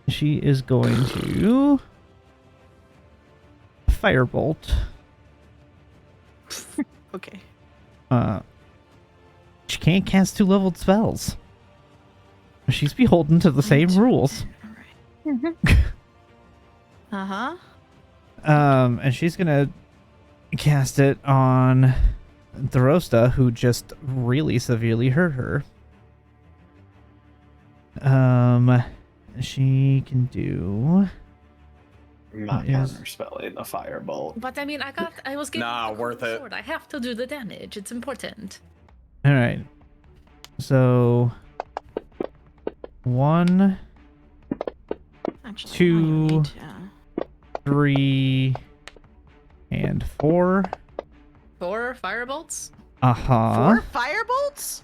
She is going to firebolt. Okay. She can't cast 2 leveled spells. She's beholden to the same rules. Uh-huh. And she's gonna cast it on Throsta, who just really severely hurt her. She can do. I'm not Yes. counter spelling the firebolt. But I mean, I was getting Nah, the worth it. sword. I have to do the damage. It's important. All right. So 1, Actually, Two. I don't need to- 3, and 4. 4 firebolts? Uh-huh. 4 firebolts?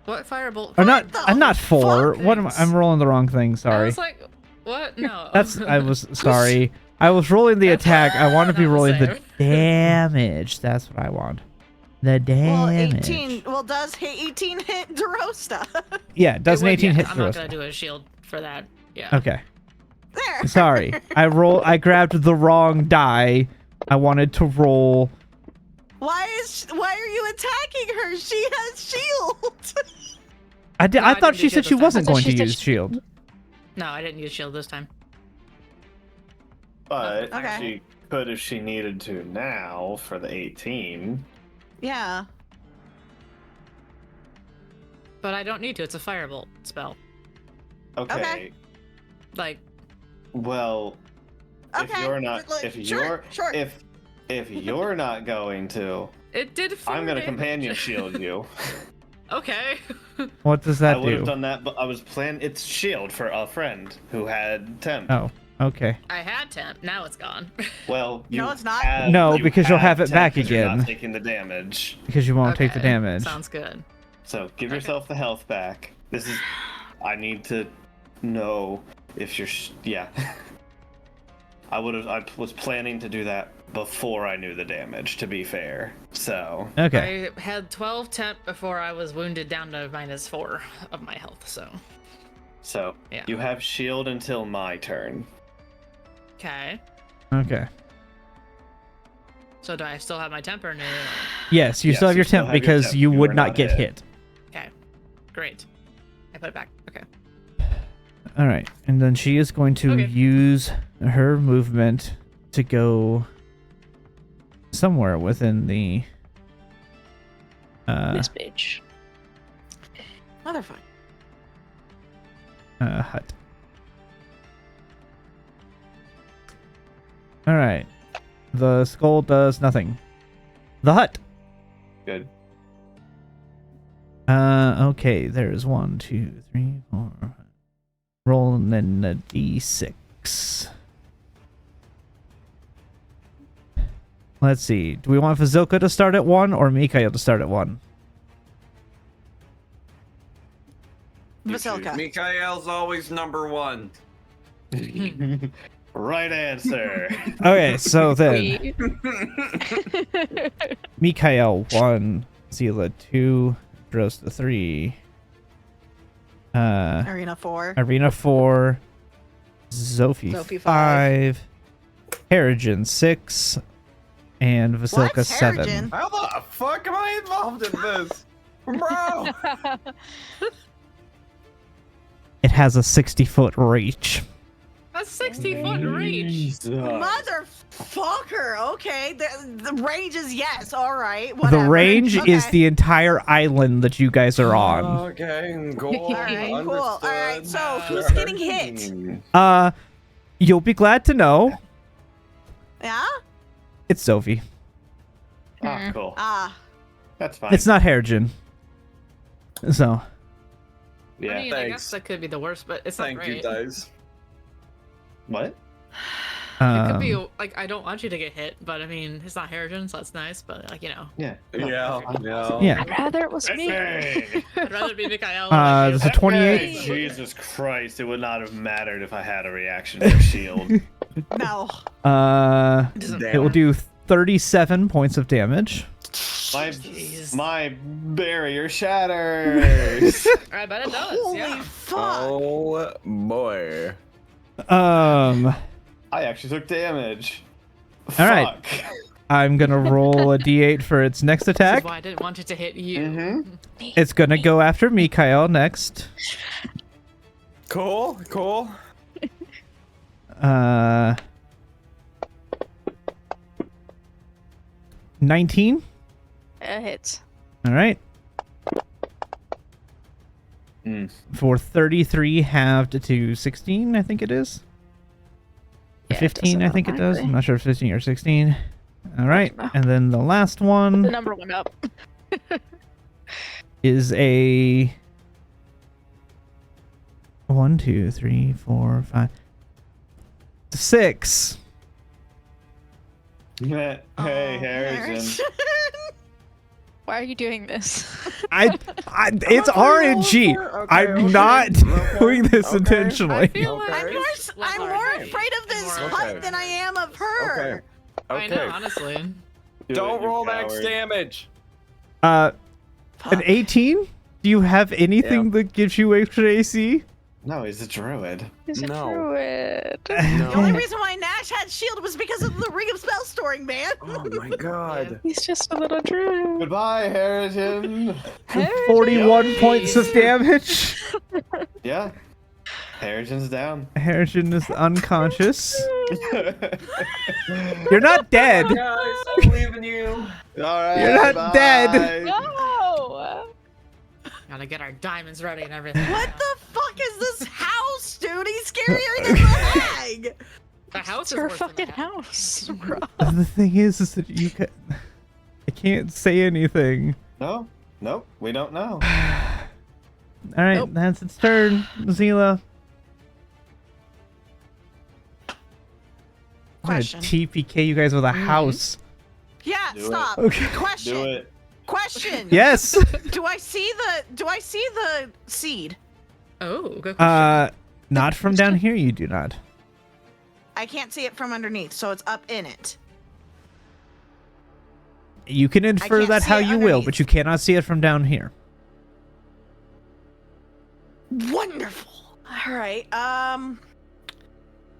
What firebolt? Or not the I'm not 4. fuck? What am I? I'm rolling the wrong thing, I sorry. was like, what? No. I was sorry. I was rolling the attack. I want to be Not the rolling the same. damage. That's what I want. The Well, damage. 18. Well, does 18 hit DeRosta? Yeah, does an It would- 18 yeah, hit I'm through not us? gonna do a shield for that. Yeah. Okay. There. Sorry. I grabbed the wrong die. I wanted to roll. Why are you attacking her? She has shield. I I thought didn't she use said it she this time. wasn't I thought going she to said use shield. No, I didn't use shield this time. But Okay. she could if she needed to now for the 18. Yeah. But I don't need to. It's a firebolt spell. Okay. Like, Well, if Okay. you're not, Like, if sure, sure. if you're not going to, it did 4 I'm gonna damage. companion shield you. Okay. What does I that would have do? done that, but I was planning. It's shield for a friend who had temp. Oh, okay. I had temp. Now it's gone. Well, you No, it's not. No, you because you'll had have it temp back 'cause you're again. not taking the damage. Because you won't take the Okay, damage. Sounds good. So give Okay. yourself the health back. This is. I need to know if you're. Yeah. I was planning to do that before I knew the damage. To be fair, so. Okay. I had 12 temp before I was wounded down to -4 of my health, so. So Yeah. you have shield until my turn. Okay. Okay. So do I still have my temp or no? Yes, you Yes, still have you your still temp have your because temp. you You would were not not get hit. hit. Okay. Great. I put it back. Okay. All right, and then she is going to Okay. use her movement to go somewhere within the This bitch. Motherfucker. hut. All right, the skull does nothing. The hut. Good. Okay, there's 1, 2, 3, 4. Rolling in a d6. Let's see. Do we want Fazilka to start at 1 or Mikhail to start at 1? You Basilica. Mikhail's always number 1. Right answer. Okay, so then Wait. Mikhail 1, Zila 2, Drosta 3, Arena 4. Arena 4, Zophie Zophie 5, Harrigan 6, and Vasilka What's 7. Harrigan? How the fuck am I involved in this? Bro! It has a 60-foot reach. That's 60-foot reach. Motherfucker. Okay. The range is yes. All right. Whatever. The range is Okay. the entire island that you guys are on. Okay, cool. All right. Cool. All right. Understood. So who's getting hit? You'll be glad to know Yeah. it's Zophie. Ah, cool. Ah. That's fine. It's not Harrigan. So, Yeah. I mean, I thanks. guess that could be the worst, but it's Thank not you, great. guys. What? It could be um, like I don't want you to get hit, but I mean it's not Harrigan, so that's nice. But like Yeah. Yeah. Yeah. I'd rather it was me. Hey. I'd rather be Mikhail. there's a 28. Hey, Jesus Christ! It would not have mattered if I had a reaction to the shield. No. It will do 37 points of damage. Jeez. My barrier shatters. I bet it does. Holy Yeah. fuck. Oh boy. Um, I actually took damage. All right. Fuck. I'm gonna roll a d8 for its next This attack. is why I didn't want it to hit you. Mm-hmm. It's gonna go after Mikhail next. Cool. 19. Hits. All right. Mm. For 33 halved to 16, I think it is. Or Yeah, it 15, does I think it does. I'm automatically. not sure if it's 15 or 16. All right. know. And then the last The one number went up. is a 1, 2, 3, 4, 5, 6. Hey, Harrison. Why are you doing this? It's RNG. I'm not doing this I intentionally. feel like I'm more, it's less I'm more hard. afraid of this More hut okay. than I am of her. I know, honestly. Do Don't it, you roll max coward. damage. An 18? Do you have anything that gives you extra AC? No, he's a druid. He's a No. druid. The only reason why Nash had shield was because of the ring of spell storing, man. Oh my god. He's just a little druid. Goodbye, Harrigan. 41 points of damage. Yeah. Harrigan's down. Harrigan is unconscious. You're not dead. Guys, I believe in you. All right. You're not dead. No! Gotta get our diamonds ready and everything. What the fuck is this house, dude? He's scarier than the hag. The house It's is her worse than fucking that. house, bro. The thing is that you can. I can't say anything. No, nope, we don't know. All right, Nope. that's its turn. Zila. I'm gonna Question. TPK you guys with a house. Yeah, Do it. stop. Okay. Question. Do it. Question. Yes. Do I see the seed? Oh, good question. Not from down here. You do not. I can't see it from underneath, so it's up in it. You can infer can't that see how it you will, underneath. but you cannot see it from down here. Wonderful. All right.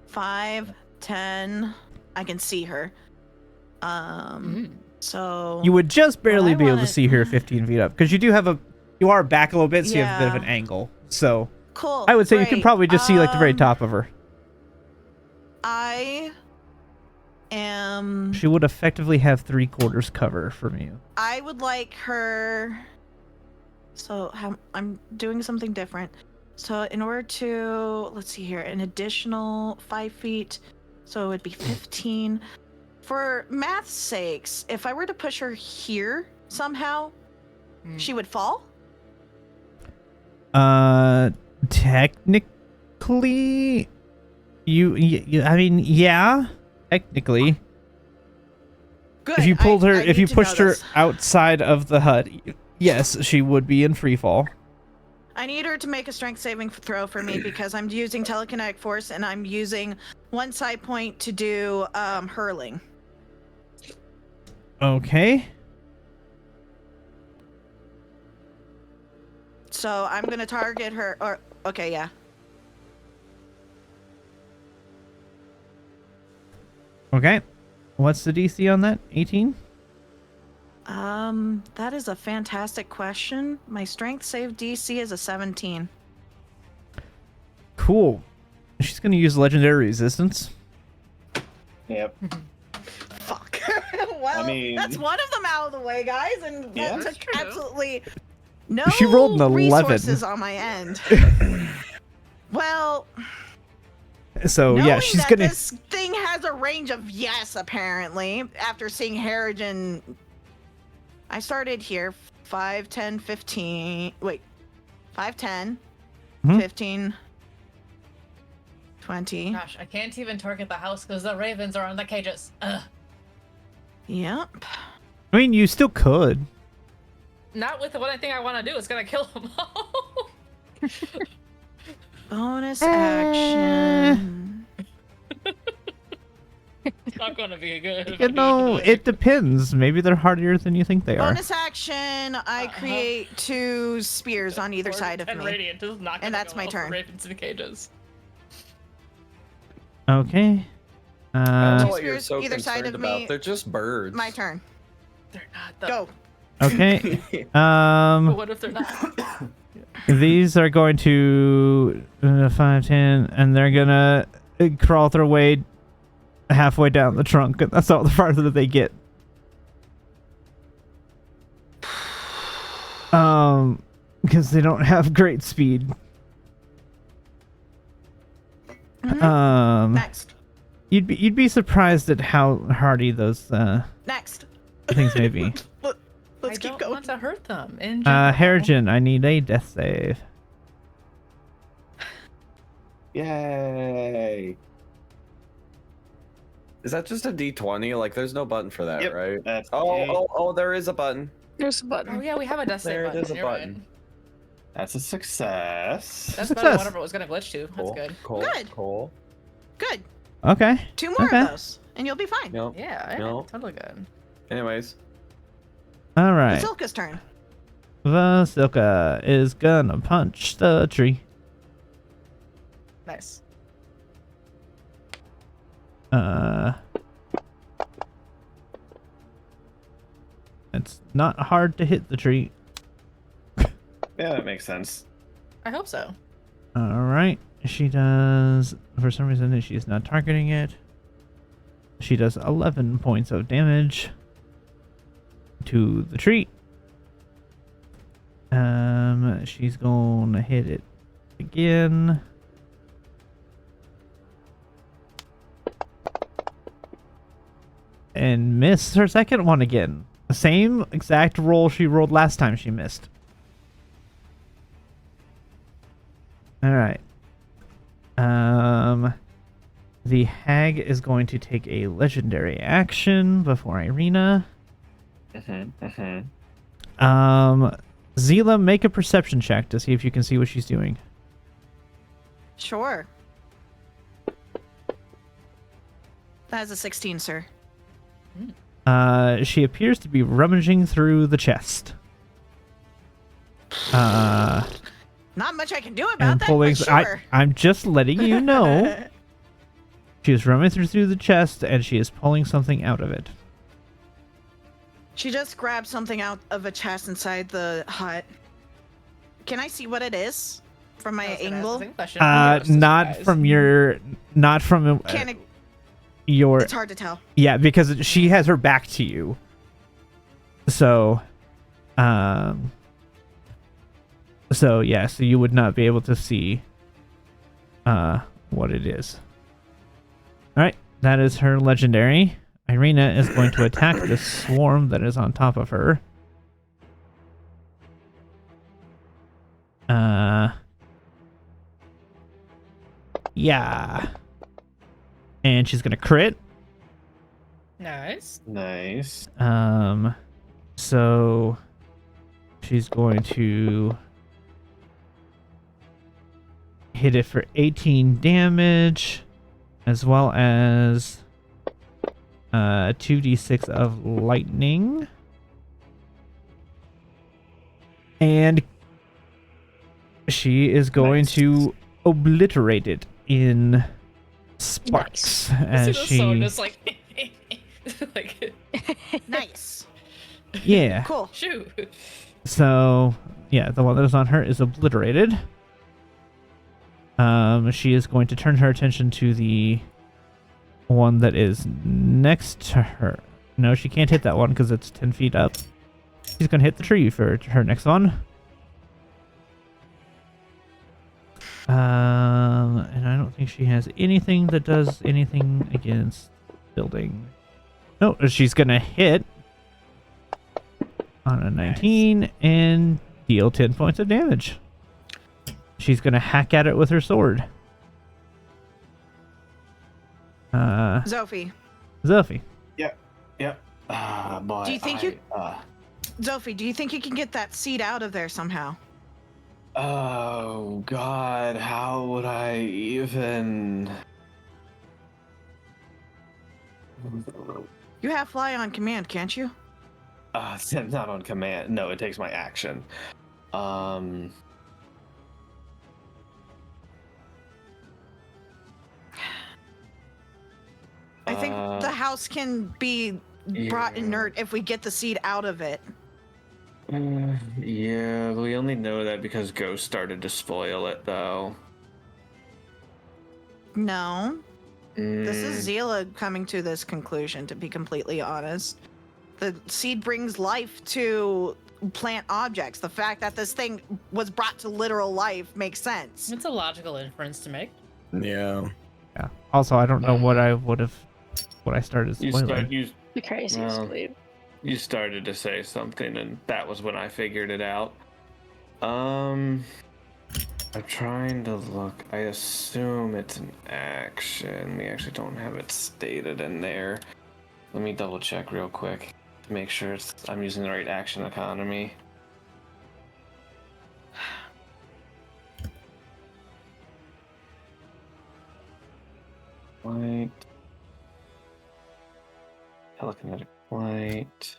5, 10. I can see her. So You would just barely I be able to want- see her 15 feet up because you are back a little bit, so you have a bit of Yeah. an angle. So cool. I would say you can great. probably just see like the very top of her. I am. She would effectively have 3/4 cover from you. I would like her. So I'm doing something different. So in order to, let's see here, an additional 5 feet, so it would be 15. For math's sakes, if I were to push her here somehow, she would fall. Technically, you I mean, yeah, technically. Good. If you pulled her, I if need you to pushed know her this. outside of the hut, yes, she would be in free fall. I need her to make a strength saving throw for me because I'm using telekinetic force and I'm using one side point to do hurling. Okay. So I'm gonna target her. Or okay, yeah. Okay. What's the DC on that? 18? That is a fantastic question. My strength save DC is a 17. Cool. She's gonna use legendary resistance. Yep. Fuck. Well, I mean- that's one of them out of the way, guys, and Yeah. that That's took true. absolutely no She rolled an 11. resources on my end. Well, So knowing yeah, she's that gonna. this thing has a range of yes, apparently. After seeing Harrigan, I started here 5, 10, 15. Wait, 5, 10, Hmm? 15, 20. Gosh, I can't even target the house because the ravens are on the cages. Ugh. Yep. I mean, you still could. Not with what I think I want to do. It's gonna kill them all. Bonus action. It's not gonna be good. You know, it depends. Maybe they're harder than you think they are. Bonus action. I create 2 spears on either side of and me. Radiant is not gonna And that's go my well for turn. Ravens in cages. Okay. I don't know Two what you're spears so either side concerned of about. me. They're just birds. My turn. They're not though. Go. Okay. But what if they're not? These are going to 5, 10, and they're gonna crawl their way halfway down the trunk, and that's all the farther that they get. Because they don't have great speed. Next. You'd be surprised at how hardy those Next. things may be. Let's I keep don't going. want to hurt them. In general. Harrigan, I need a death save. Yay. Is that just a D20? Like, there's no button for that, Yep, right? that's Oh, there is a button. There's a button. Oh yeah, we have a death save There it button. is, a You're right. button. That's a success. That's Success. better than whatever it was gonna glitch to. That's Cool. good. Cool. Good. Cool. Good. Okay. 2 more Okay. of those, and you'll be fine. No. Yeah, No. totally good. Anyways. All right. Silka's turn. Vasilka is gonna punch the tree. Nice. It's not hard to hit the tree. Yeah, that makes sense. I hope so. All right. She does, for some reason, she's not targeting it. She does 11 points of damage to the tree. She's gonna hit it again. And miss her second one again. The same exact roll she rolled last time she missed. All right. The hag is going to take a legendary action before Irina. Zila, make a perception check to see if you can see what she's doing. Sure. That is a 16, sir. She appears to be rummaging through the chest. Not much I can do about And that, pulling. but sure. I'm just letting you know. She is rummaging through the chest, and she is pulling something out of it. She just grabbed something out of a chest inside the hut. Can I see what it is from my angle? Not from your, not from Can it, your. it's hard to tell. Yeah, because she has her back to you. So, so yeah, so you would not be able to see, what it is. All right, that is her legendary. Irina is going to attack the swarm that is on top of her. Yeah. And she's gonna crit. Nice. Nice. So she's going to hit it for 18 damage, as well as 2d6 of lightning. And she is going to obliterate it in sparks as she. Just like, like, Nice. Yeah. Cool. shoot. So yeah, the one that is on her is obliterated. She is going to turn her attention to the one that is next to her. No, she can't hit that one because it's 10 feet up. She's going to hit the tree for her next one. And I don't think she has anything that does anything against building. No, she's going to hit on a 19 and deal 10 points of damage. She's going to hack at it with her sword. Zophie. Zophie. Yep. Boy, Do you think Zophie, do you think you can get that seed out of there somehow? Oh God, how would I even? You have fly on command, can't you? Not on command. No, it takes my action. I think the house can be brought inert if we get the seed out of it. Yeah, we only know that because Ghost started to spoil it, though. No. This is Zila coming to this conclusion, to be completely honest. The seed brings life to plant objects. The fact that this thing was brought to literal life makes sense. It's a logical inference to make. Yeah. Yeah. Also, I don't know what I would have, what I started spoiling. The craziest believe. You started to say something, and that was when I figured it out. I'm trying to look. I assume it's an action. We actually don't have it stated in there. Let me double check real quick to make sure I'm using the right action economy. Light. Telekinetic light.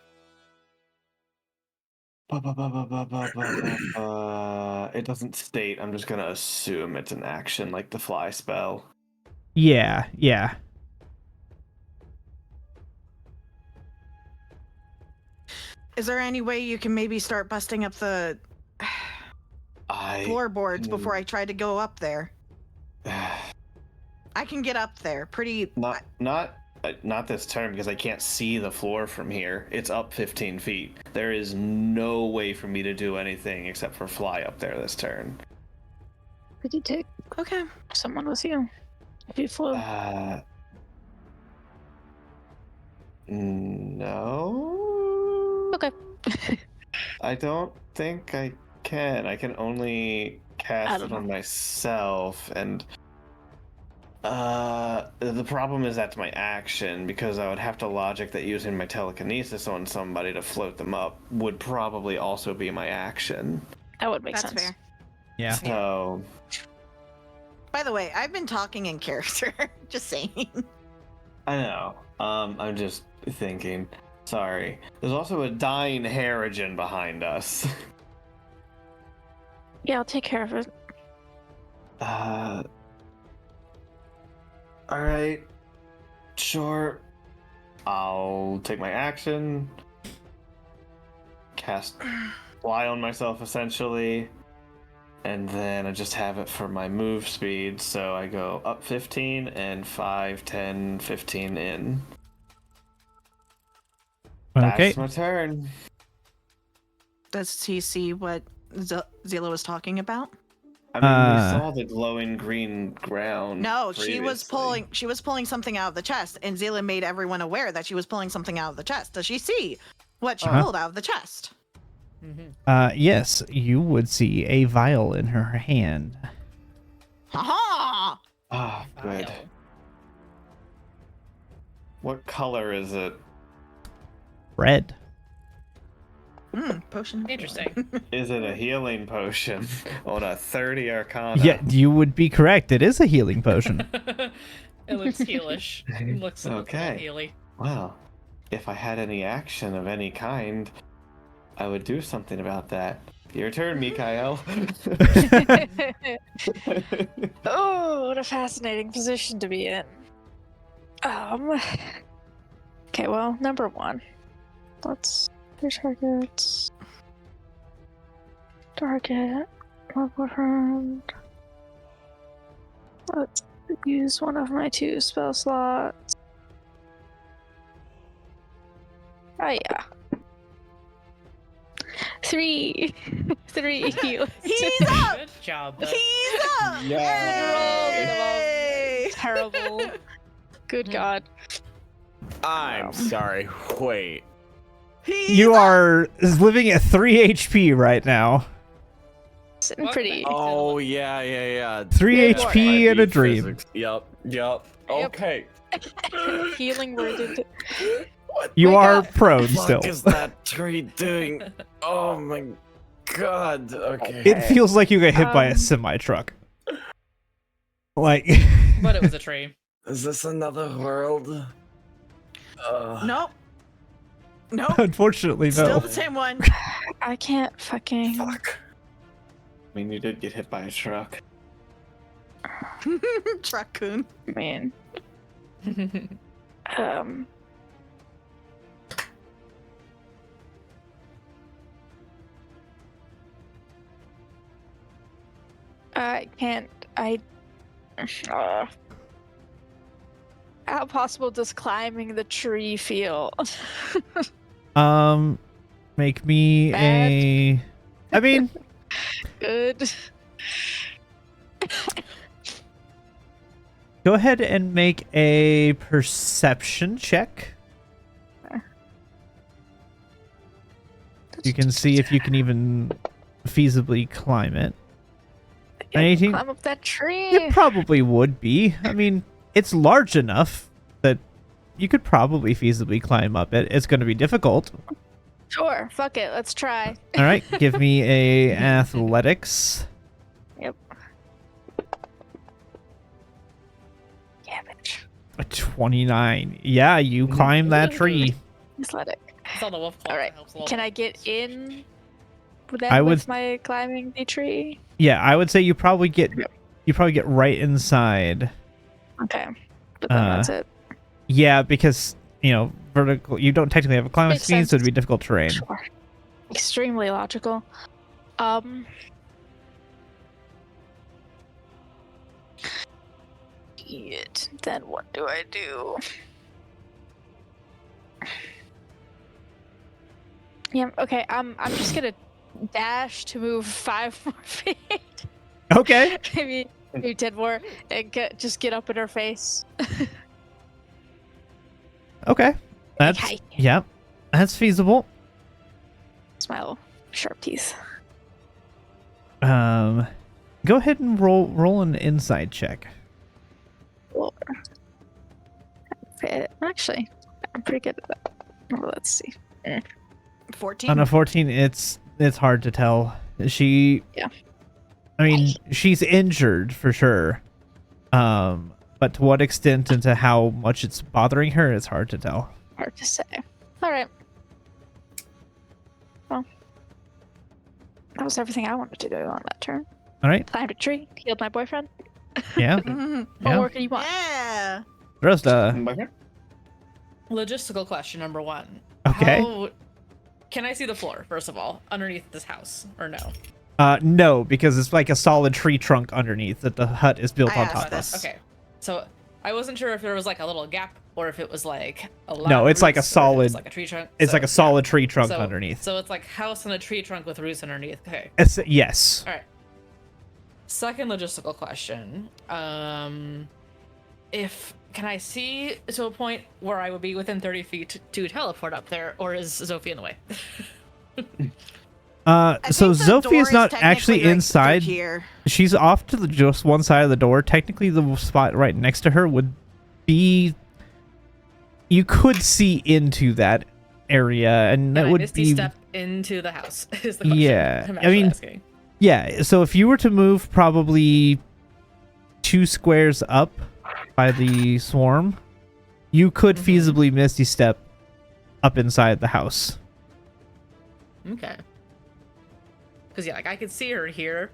It doesn't state. I'm just gonna assume it's an action, like the fly spell. Yeah, yeah. Is there any way you can maybe start busting up the floorboards before I try to go up there? I can get up there pretty. Not this turn because I can't see the floor from here. It's up 15 feet. There is no way for me to do anything except for fly up there this turn. Could you take Okay. someone with you? If you flew. No. Okay. I don't think I can. I can only cast it on myself, and the problem is that's my action, because I would have to logic that using my telekinesis on somebody to float them up would probably also be my action. That would make That's sense. fair. Yeah. So, By the way, I've been talking in character. Just saying. I know. I'm just thinking. Sorry. There's also a dying Harrigan behind us. Yeah, I'll take care of it. Alright. Sure. I'll take my action. Cast fly on myself, essentially. And then I just have it for my move speed, so I go up 15 and 5, 10, 15 in. Okay. That's my turn. Does he see what Zila was talking about? I mean, we saw the glowing green ground. No, she was previously. pulling something out of the chest, and Zila made everyone aware that she was pulling something out of the chest. Does she see what she pulled out of the chest? Yes, you would see a vial in her hand. Ha Ah, good. Vial. What color is it? Red. Potion. Interesting. Is it a healing potion on a 30 Arcana? Yeah, you would be correct. It is a healing potion. It looks healish. It looks Okay. healy. Well, if I had any action of any kind, I would do something about that. Your turn, Mikael. Oh, what a fascinating position to be in. Okay, well, number one. Let's do targets. Target. Level friend. Let's use one of my 2 spell slots. Oh yeah. 3. 3 heals. He's up. Good job. Bud. He's up. Yay! Terrible. Good God. I'm sorry. Wait. You are living at 3 HP right now. Sitting Welcome pretty. back. Oh yeah. 3 Good HP and a dream. Physics. Yep. Okay. Healing worded. What You the are fuck prone still. is that tree doing? Oh my god. Okay. It feels like you got hit by a semi-truck. Like... But it was a tree. Is this another world? Nope. Nope. Unfortunately, no. Still the same one. I can't fucking. Fuck. I mean, you did get hit by a truck. Truck-coon. Man. I can't. How possible does climbing the tree feel? Make me a... I mean... Good. Go ahead and make a perception check. You can see if you can even feasibly climb it. Yeah, 18? climb up that tree. It probably would be. I mean, it's large enough that you could probably feasibly climb up it. It's going to be difficult. Sure, fuck it, let's try. All right, give me a athletics. Yep. Yeah, bitch. A 29. Yeah, you climb that tree. Athletic. I saw the wolf claw. All right. Helps a little Can I bit. get in with my climbing the tree? Yeah, I would say you probably get right inside. Okay, but then that's it. Yeah, because vertical. You don't technically have a climbing Makes speed, so it'd sense. be difficult terrain. Sure. Extremely logical. Then what do I do? Yeah, okay, I'm just gonna dash to move 5 more feet. Okay. maybe 10 more and get up in her face. Okay. That's hi. yeah. That's feasible. Smile, sharp teeth. Go ahead and roll an inside check. Well, actually, I'm pretty good at that. Well, let's see. 14. On a 14, it's hard to tell. I mean, she's injured for sure. But to what extent and to how much it's bothering her, it's hard to tell. Hard to say. All right. Well, that was everything I wanted to do on that turn. All right. Climbed a tree, healed my boyfriend. Yeah. Mhm. What more can you want? Yeah. Rosta. Logistical question number 1. Okay. Can I see the floor, first of all, underneath this house, or no? No, because it's like a solid tree trunk underneath that the hut is built I on asked top of. this. Okay. So I wasn't sure if there was like a little gap or if it was like a lot No, of it's like a roots, or if it was solid- like a tree trunk. It's So, like a solid tree trunk so- underneath. So it's like house and a tree trunk with roots underneath. Okay. Yes. All right. Second logistical question. Can I see to a point where I would be within 30 feet to teleport up there, or is Sophie in the way? I So think the Zophie door is not technically, actually like, through inside. here. She's off to just one side of the door. Technically, the spot right next to her would be. You could see into that area, and that Can I would misty be. step into the house? Is the question. Yeah, I'm I actually mean- asking. Yeah, so if you were to move probably 2 squares up by the swarm, you could feasibly misty step up inside the house. Okay. Because yeah, like I could see her here,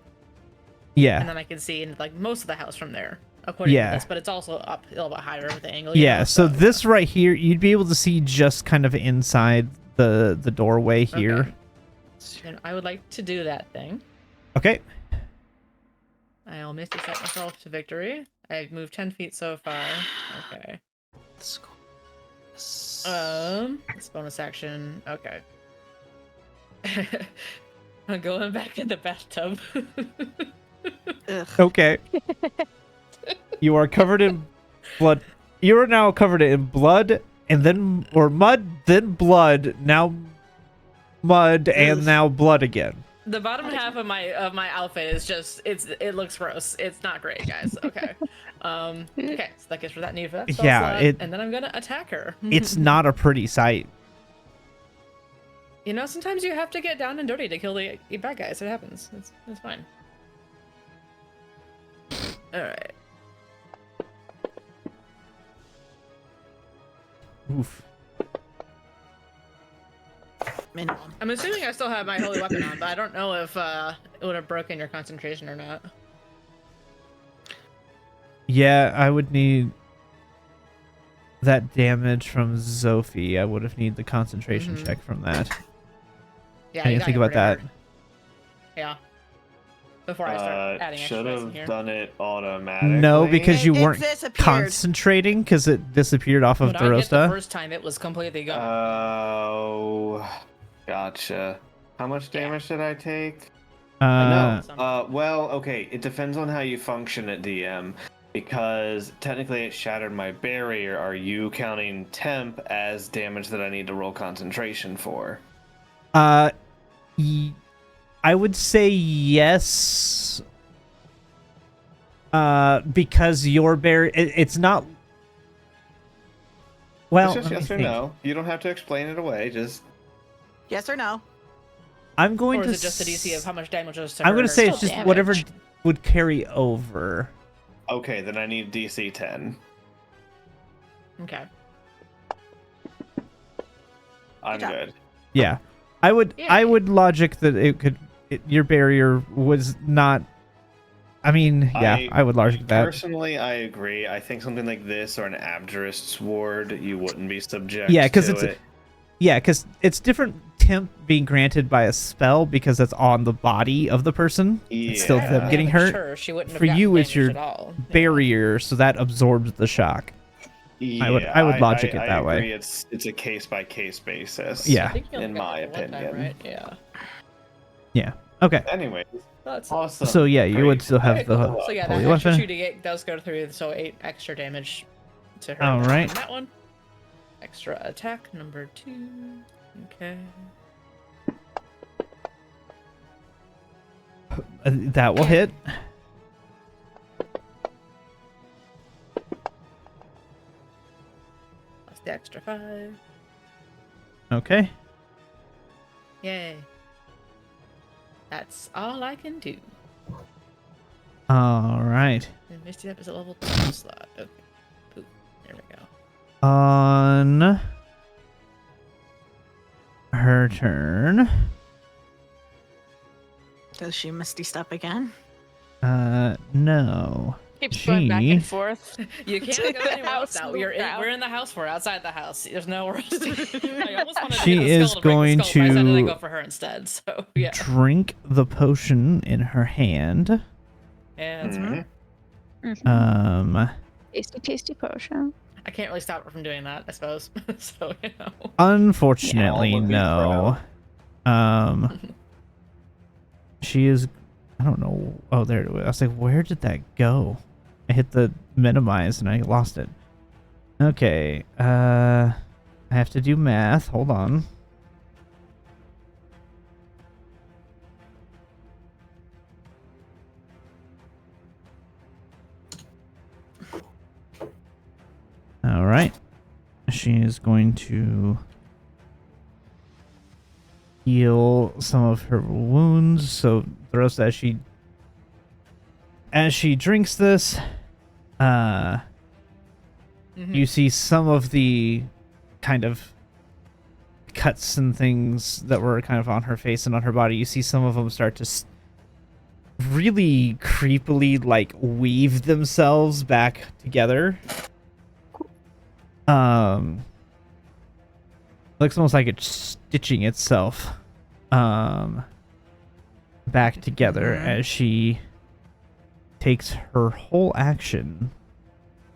Yeah. and then I could see in like most of the house from there, according Yeah. to this. But it's also up a little bit higher with the angle. you Yeah, know, so this right here, you'd be able to see just kind of inside the doorway here. Okay. And I would like to do that thing. Okay. I'll misty step myself to victory. I've moved 10 feet so far. Okay. Let's go. It's bonus action. Okay. I'm going back in the bathtub. Ugh. Okay. You are covered in blood. You are now covered in blood and then mud, then blood, now mud, and now blood again. The bottom half of my outfit is just it looks gross. It's not great, guys. Okay. Okay, so that gets for that need for that spell Yeah, slot, and then I'm gonna attack her. It's not a pretty sight. You know, sometimes you have to get down and dirty to kill the bad guys. It happens. It's fine. All right. Oof. Minimum. I'm assuming I still have my holy weapon on, but I don't know if it would have broken your concentration or not. Yeah, I would need that damage from Zophie. I would have need the concentration Mhm. check from that. Yeah, I you didn't got think hit about pretty that. hard. Yeah. Before I start adding extra Should dice in have here. done it automatically. No, because you It weren't disappeared. concentrating because it disappeared off of When I hit the Darosta. first time, it was completely gone. Oh, gotcha. How much damage did I take? Uh, Well, okay. It depends on how you function at DM. Because technically it shattered my barrier. Are you counting temp as damage that I need to roll concentration for? I would say yes. Because your barrier, it's not. Well, It's just let me yes or think. no. You don't have to explain it away. Just Yes or no? I'm going Or to. is it just the DC of how much damage it does to I'm her? going to say Still it's just damage. whatever would carry over. okay. Then I need DC 10. Okay. I'm job. good. Yeah, I would. Yeah. I would logic that it could your barrier was not. I mean, yeah, I would largely that. Personally, I agree. I think something like this or an Abjurist's Ward, you wouldn't be subject Yeah, because to it. Yeah, because it's different temp being granted by a spell because that's on the body of the person. Yeah. It's still them getting hurt. Sure, she wouldn't have For gotten you, it's damaged your at all. barrier, so that absorbs the shock. Yeah, I would logic it I that agree. way. It's a case by case basis. Yeah. I think you only In got my it one time, opinion. right? Yeah. Yeah. Okay. Anyway, That's awesome. So yeah, you would Great. still have Okay, the cool. So yeah, that holy extra weapon. 2d8 does go through, so 8 extra damage to her. All right. That one. Extra attack number 2. Okay. That will hit. Plus the extra 5. Okay. Yay. That's all I can do. All right. And Misty Step is a level 2 slot. Okay. Poof. There we go. On her turn. Does she Misty Step again? No. Keeps going back She- and forth. You can't To go the anywhere else house, now. move around. We're in the house. We're outside the house. There's nowhere else to I almost wanted to She get the is skull to break going the skull, but I decided to to go for her instead. So yeah. Drink the potion in her hand. And Mhm. Um, Tasty, tasty potion. I can't really stop her from doing that, I suppose. So you know. unfortunately, Yeah, all would be no. She is. I don't know. Oh, there it was. I was like, where did that go? I hit the minimize and I lost it. Okay. I have to do math. Hold on. All right. She is going to heal some of her wounds. So the rest as she drinks this, you see some of the kind of cuts and things that were kind of on her face and on her body. You see some of them start to really creepily like weave themselves back together. Looks almost like it's stitching itself back together as she takes her whole action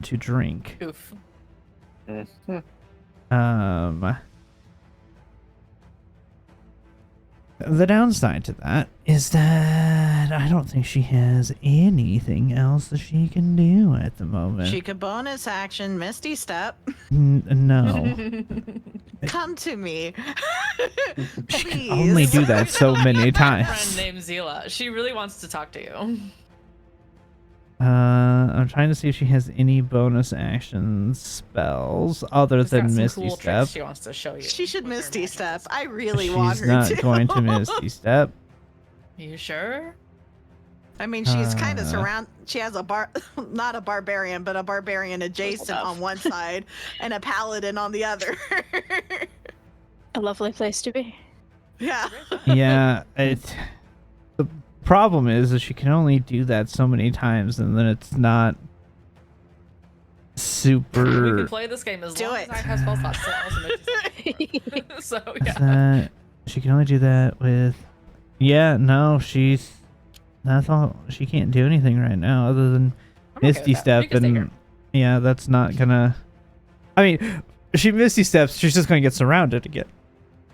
to drink. Oof. The downside to that is that I don't think she has anything else that she can do at the moment. She could bonus action Misty Step. No. Come to me. She Please. can only do that so many Friend times. named Zila. She really wants to talk to you. I'm trying to see if she has any bonus action spells other She's got than some Misty cool Step. tricks she wants to show you. She should with her Misty magic Step. skills. I really want She's her not to. going to Misty Step. You sure? I mean, she's kind of Uh. She has not a barbarian, but a barbarian adjacent on one side and a paladin on the other. A lovely place to be. Yeah. Yeah, the problem is that she can only do that so many times, and then it's not We super. can play this game as Do long it. as I have spell slots. So yeah. That she can only do that with. Yeah, no, that's all. She can't do anything right now other than I'm okay with Misty that. Step, You can stay and here. yeah, that's not gonna. I mean, she Misty Steps. She's just gonna get surrounded again.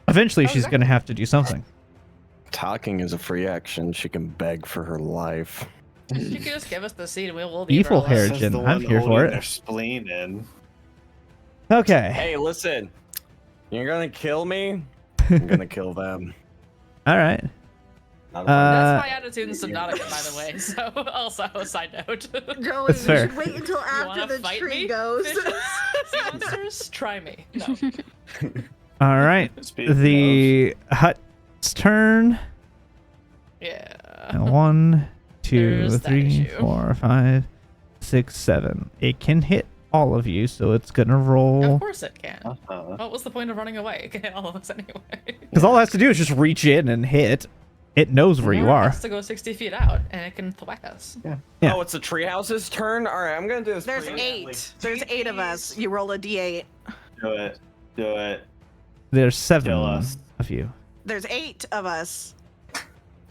Eventually, Oh, she's exactly. gonna have to do something. Talking is a free action. She can beg for her life. You can just give us the seed and we'll leave Evil her alone. hair. Says Jin, the I'm one here for holding it. Their spleen in. Okay. Hey, listen. You're gonna kill me. I'm gonna kill them. All right. Not a That's my attitude in Subnautica, by the way. So, also a side note. Joey, That's fair. wait until You wanna fight me, fishes? Sea monsters? Try me. No. All right. Speaking The hut's turn. Yeah. 1, 2, There's that 3, issue. 4, 5, 6, 7. It can hit all of you, so it's gonna Of roll. course it can. of, What was the point of running away? It can hit all of us anyway. Because all it has to do is just reach in and hit. It knows where you It are. has to go 60 feet out, and it can whack us. Yeah. Oh, it's the treehouse's turn. All right, I'm gonna do this. There's pretty- 8. There's 8 of us. You roll a d8. Do it. Do it. There's 7 Kill us. of you. There's 8 of us.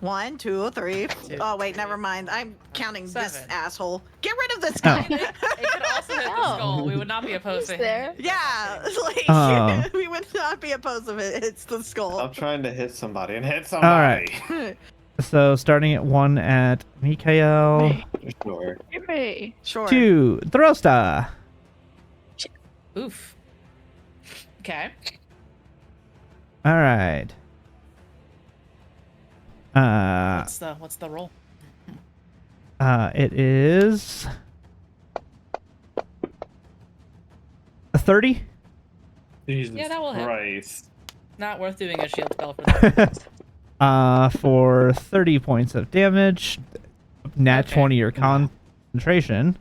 1, 2, 3. Oh wait, never mind. I'm counting this 7. asshole. Get rid of this guy. It could also hit the Oh. skull. We would not be opposed to Who's there? hitting it. Yeah, like Oh. we would not be opposed if it hits the skull. I'm trying to hit somebody and hit somebody. right. So starting at 1 at Mikael. Sure. Hooray. Sure. 2, Throsta. Oof. Okay. All right. What's the roll? It is a 30. Jesus Yeah, that will hit. Christ. Not worth doing a shield spell for that. For 30 points of damage. Nat Okay. 20 your concentration.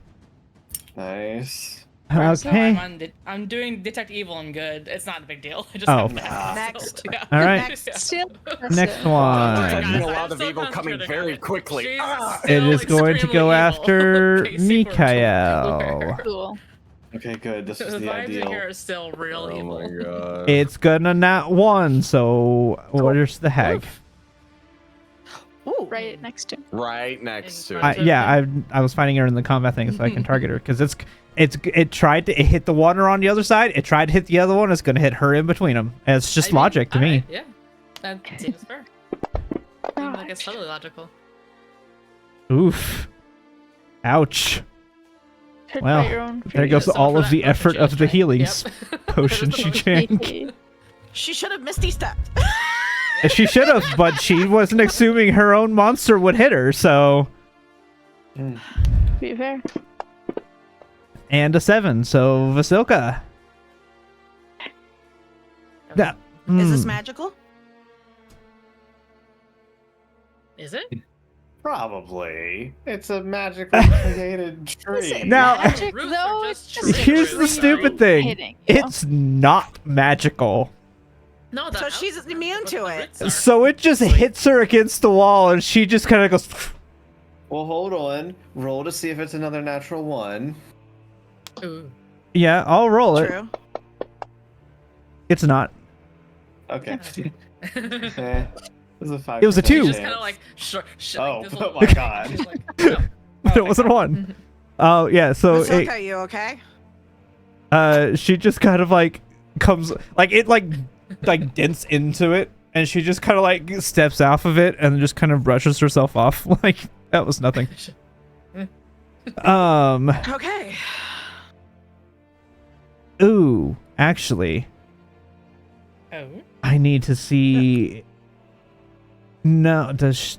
Nice. Right, so Okay. I'm doing detect evil and good. It's not a big deal. I just Oh. have to Next. Yeah. All right. Next. Still Next impressive. one. Detecting a I'm lot of still evil coming concentrating very on it. quickly. She's Ah! It still is going to extremely go evil. after Casey, we're Mikael. Cool. Okay, good. This is The the vibes in here ideal. are still real Oh evil. my god. It's gonna not 1, so where's the hag? Ooh. Right next to him. Right next to I- it. Yeah, I was finding her in the combat thing so I can target her because it tried to hit the one on the other side. It tried to hit the other one. It's gonna hit her in between them. It's just I mean, logic to me. alright, Yeah, that seems fair. Seems like it's totally logical. Oof. Ouch. Hurt Well, by your own there goes So all for of that the potion effort she of was the trying- healing Yep. potion she drank. feet. She should have misty stepped. She should have, but she wasn't assuming her own monster would hit her. So To be fair. and a 7. So Vasilka. Yeah. Is this Hmm. magical? Is it? Probably. It's a magically created tree. Now- Magic, Roots though, are it's just just Here's the Right. stupid thing. hitting, you know? It's not magical. No, So she's immune to it. So it just hits her against the wall and she just kind of goes. Well, hold on. Roll to see if it's another natural 1. Ooh. Yeah, I'll roll it. True. It's not. Okay. Just Eh, it was a 5. It was a 2. kind of like, Oh, like, this little- oh my God. She's like, no. But it wasn't 1. Oh, yeah, so Vasilka, you okay? she just kind of like comes like it like dents into it and she just kind of like steps off of it and just kind of brushes herself off like that was nothing. Okay. Ooh, actually Oh. I need to see. No, does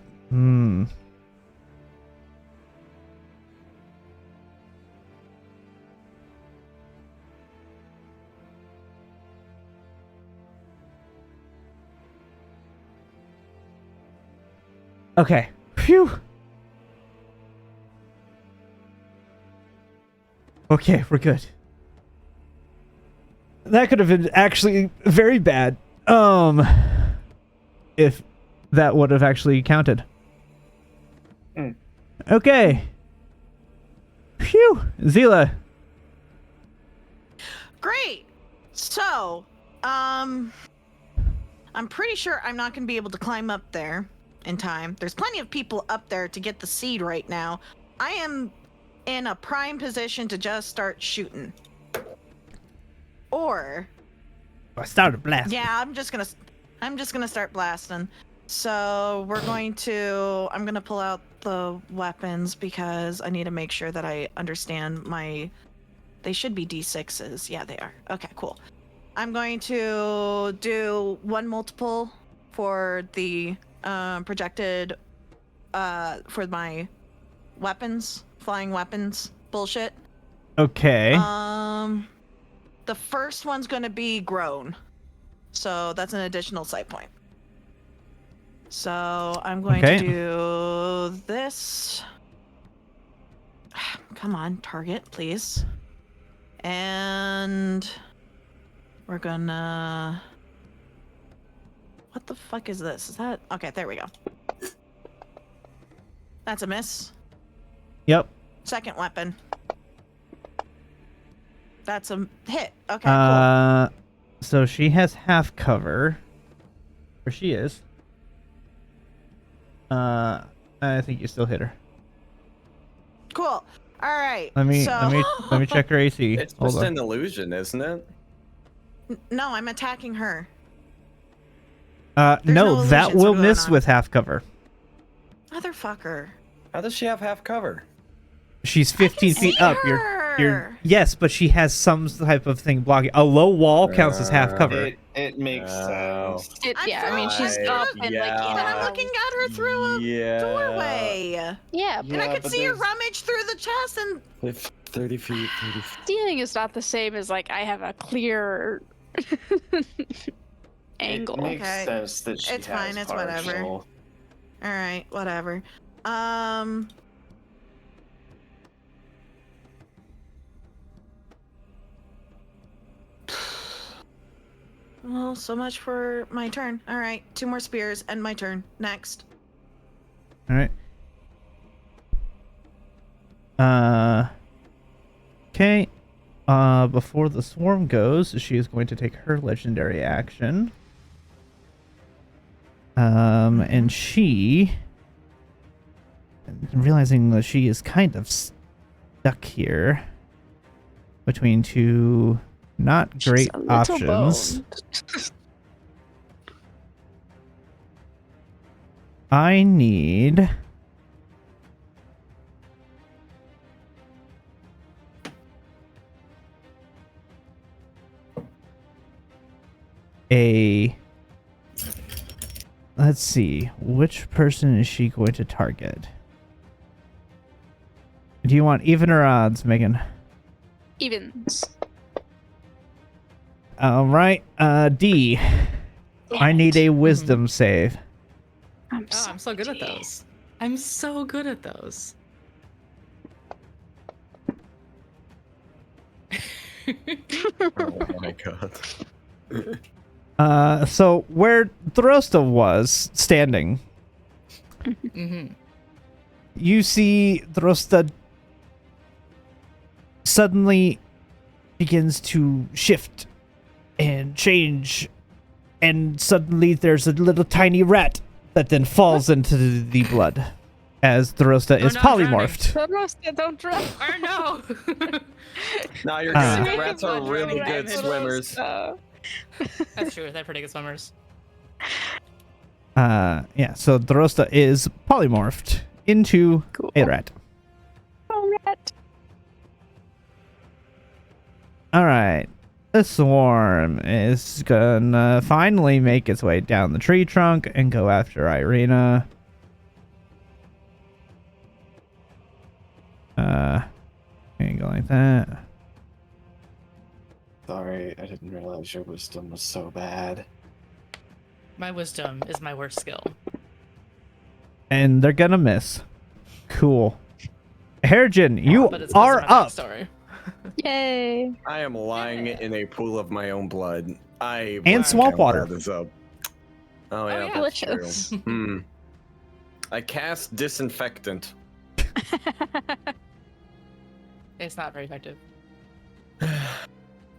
Okay. Phew. Okay, we're good. That could have been actually very bad. If that would have actually counted. Hmm. Okay. Phew. Zila. Great. So, I'm pretty sure I'm not going to be able to climb up there in time. There's plenty of people up there to get the seed right now. I am in a prime position to just start shooting. Or I started blasting. yeah, I'm just gonna start blasting. So I'm gonna pull out the weapons because I need to make sure that I understand they should be D6s. Yeah, they are. Okay, cool. I'm going to do 1 multiple for the projected for my weapons, flying weapons bullshit. Okay. The first one's gonna be grown. So that's an additional sight point. So I'm going Okay. to do this. Come on, target, please. And we're gonna. What the fuck is this? Is that okay? There we go. That's a miss. Yep. Second weapon. That's a hit. Okay, cool. So she has half cover. Or she is. I think you still hit her. Cool. All right. Let me so... let me check her AC. It's Hold just on. an illusion, isn't it? No, I'm attacking her. No, no that illusions will going miss on. with half cover. Motherfucker. How does she have half cover? She's 15 see feet up. her. You're yes, but she has some type of thing blocking. A low wall counts as half cover. It makes Oh. sense. Yeah, I mean, she's Right, up and like yeah. in And I'm looking at her through a Yeah. doorway. Yeah, And I could but see her there's- rummage through the chest and 30 feet, 30 feet. seeing is not the same as like I have a clear angle. It makes Okay. sense that she It's has fine, it's whatever. partial. all right, whatever. Well, so much for my turn. All right, 2 more spears and my turn. Next. All right. Okay. Before the swarm goes, she is going to take her legendary action. And she, realizing that she is kind of stuck here between two not She's great a little options. boned. I need a... Let's see. Which person is she going to target? Do you want even or odds, Megan? Evens. All right. D. I need a wisdom save. Oh, I'm so good at sorry. those. I'm so good at those. Oh my god. So where Throsta was standing, Mm-hmm. you see Throsta suddenly begins to shift and change, and suddenly there's a little tiny rat that then falls into the blood as Throsta is no, I'm drowning. polymorphed. Don't drown. Or no. No, you're Ah. good. Rats are really good swimmers. That's true. They're pretty good swimmers. Yeah, so Throsta is polymorphed into Cool. a rat. Oh, rat. Alright. The swarm is gonna finally make its way down the tree trunk and go after Irina. Can go like that. Sorry, I didn't realize your wisdom was so bad. My wisdom is my worst skill. And they're gonna miss. Cool. Harrigan, you But it's 'cause are of my up. backstory. Yay. I am lying in a pool of my own blood. I And will swamp count water. that as up. Oh yeah, yeah. that's Delicious. true. Hmm. I cast disinfectant. It's not very effective.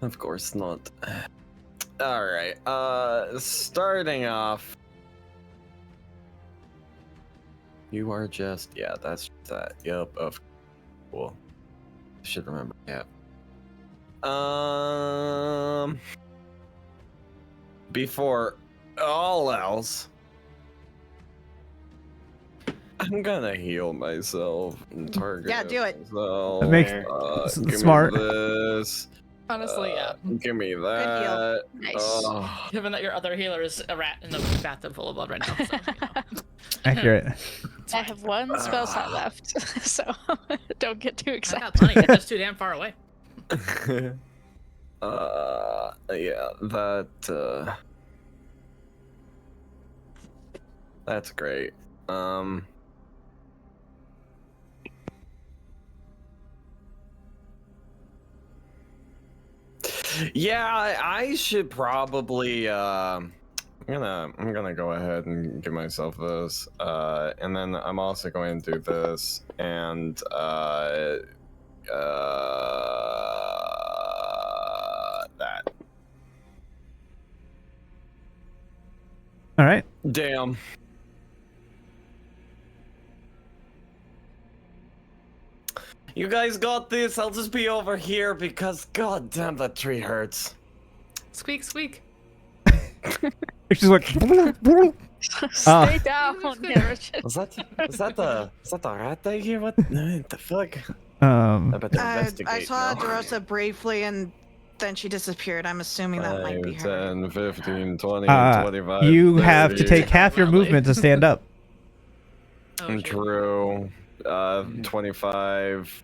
Of course not. All right. Starting off. You are just that's that. Yep. Of cool. Should remember. Yeah. Before all else, I'm gonna heal myself and target. Yeah, do it. Myself. That makes Give me smart. this. Honestly, yeah. Give me that. Nice. Oh, Given that your other healer is a rat in a bathtub full of blood right now. So, you know. Accurate. I have one spell slot left, so don't get too I excited. got plenty. You're just too damn far away. yeah, that's great. Yeah, I should probably I'm gonna go ahead and give myself this, and then I'm also going to do this and that. All right. Damn. You guys got this. I'll just be over here because god damn that tree hurts. Squeak, squeak. She's like, Stay down, Richard. Was that the rat thing here? What the fuck? I better investigate I saw now. Derosa briefly and then she disappeared. I'm assuming that might be 5, her. 10, 15, 20, Uh, 25. you have to 30. take half your Lovely. movement to stand up. Oh, shit. True. 25,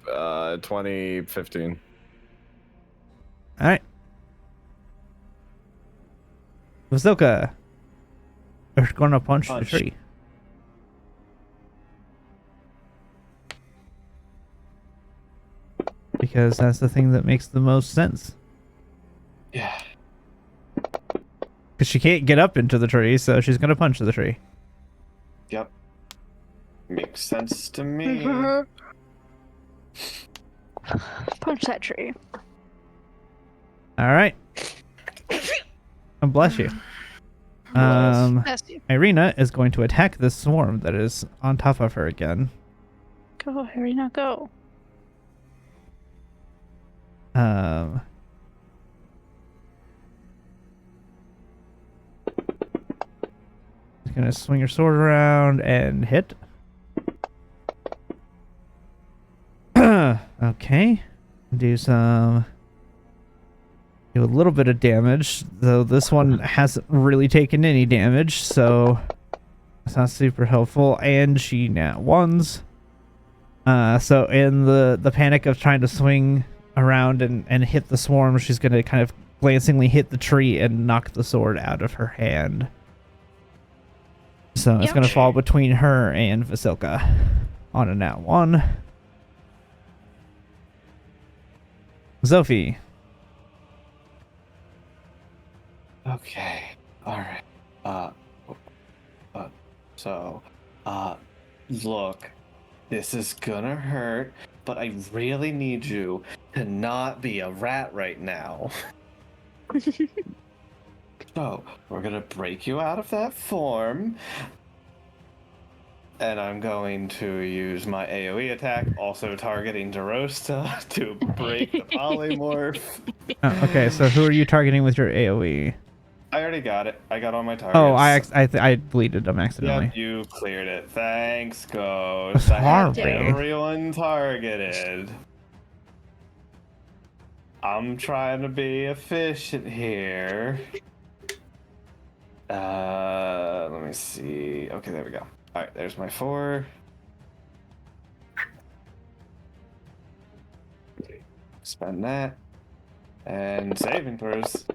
20, 15. All right. Vasilka is gonna punch the Punch. tree. Because that's the thing that makes the most sense. Yeah. Because she can't get up into the tree, so she's gonna punch the tree. Yep. Makes sense to me. Punch that tree. All right. Oh, bless you. Bless you. Irina is going to attack this swarm that is on top of her again. Go, Irina, go. She's gonna swing her sword around and hit. Okay. Do a little bit of damage, though this one hasn't really taken any damage, so it's not super helpful. And she nat ones. So in the panic of trying to swing around and hit the swarm, she's gonna kind of glancingly hit the tree and knock the sword out of her hand. So it's Yep. gonna fall between her and Vasilka on a nat 1. Sophie. Okay. All right. Look, this is gonna hurt, but I really need you to not be a rat right now. So, we're gonna break you out of that form. And I'm going to use my AoE attack, also targeting Derosa, to break the polymorph. Okay, so who are you targeting with your AoE? I already got it. I got all my targets. Oh, I deleted them accidentally. Yep, you cleared it. Thanks, Ghost. I had Sorry. everyone targeted. I'm trying to be efficient here. Let me see. Okay, there we go. All right, there's my 4. Spend that. And saving throws.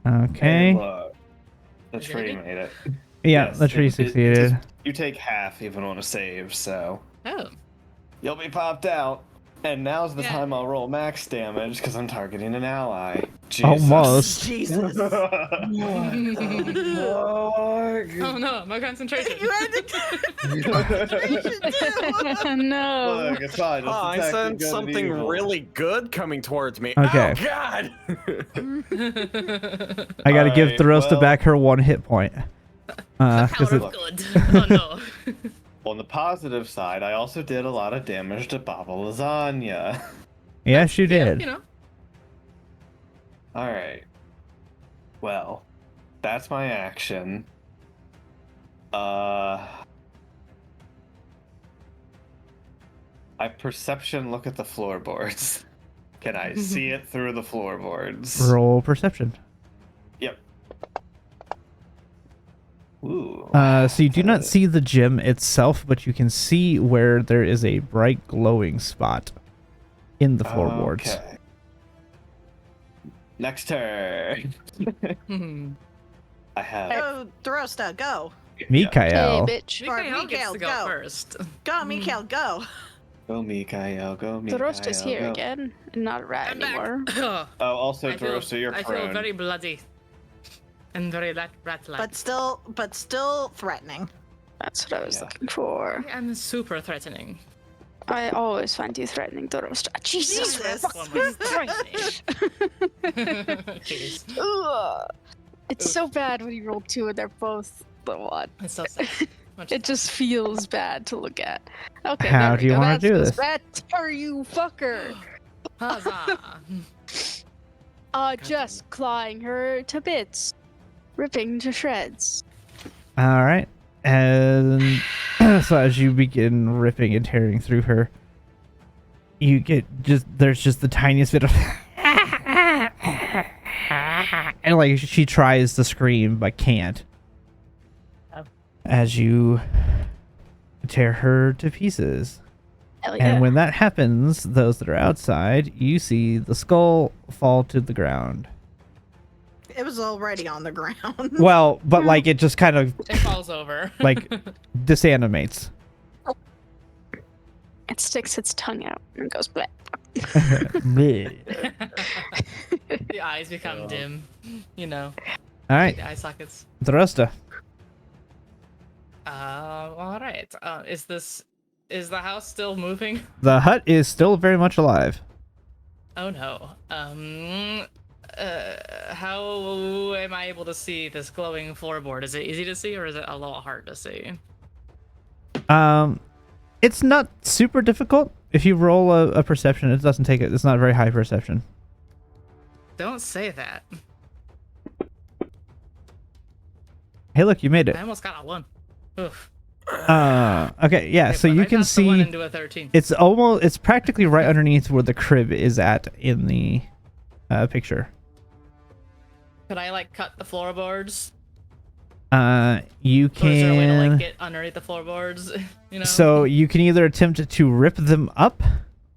Okay. And look, the tree made it. Yeah, Yes, the tree it succeeded. just- you take half even on a save, so Oh. you'll be popped out. And now's the Yeah. time I'll roll max damage because I'm targeting an ally. Jesus. Almost. Jesus. Oh no, my concentration. You had to concentration too. No. Look, it's fine. It's I detecting sense good and something evil. really good coming towards me. Okay. Oh god! I gotta give Alright, Tharosta well- back her 1 hit point. Power 'Cause of it, good. Oh no. On the positive side, I also did a lot of damage to Baba Lasagna. yes, you Yeah, did. you know. Alright. Well, that's my action. I perception look at the floorboards. Can I see it through the floorboards? Roll perception. Yep. Ooh. So you do not see the gem itself, but you can see where there is a bright glowing spot in the floorboards. Okay. Next turn. I have. Go, Derosa, go. Mikael. Hey, bitch. Or Mikael gets Mikael, to go go. first. Go, Mikael, go. Go, Mikael. Go, Mikael. The roast is here go. again, and not a rat I'm anymore. back. Oh, also, I feel, Derosa, you're I prone. feel very bloody. And very rat-like. but still threatening. That's what I was Yeah. looking for. I'm super threatening. I always find you threatening, Dorostra. Jesus, Jesus. we're threatening. Jeez. Ugh. It's so bad when you roll 2 and they're both the 1. It's so sad. It just feels bad to look at. Okay, How there we do you go. wanna That's do just this? That's for you, fucker. Huzzah! Just clawing her to bits, ripping to shreds. All right. And so as you begin ripping and tearing through her, you get there's just the tiniest bit of and like she tries to scream but can't. Oh. As you tear her to pieces. Hell yeah. And when that happens, those that are outside, you see the skull fall to the ground. It was already on the ground. Well, but like it just kind of It falls over. like disanimates. It sticks its tongue out and goes bleh. Bleh. The eyes become dim. You know. All right, The eye sockets. Drosta. All right. Is the house still moving? The hut is still very much alive. Oh no. How am I able to see this glowing floorboard? Is it easy to see or is it a little hard to see? It's not super difficult. If you roll a perception, it doesn't take it. It's not a very high perception. Don't say that. Hey, look, you made it. I almost got a 1. Oof. Okay, yeah. Okay, So but you I can knocked the 1 see into a 13. it's practically right underneath where the crib is at in the picture. Could I like cut the floorboards? You Or is there a way to can. like get underneath the floorboards? You know. So you can either attempt to rip them up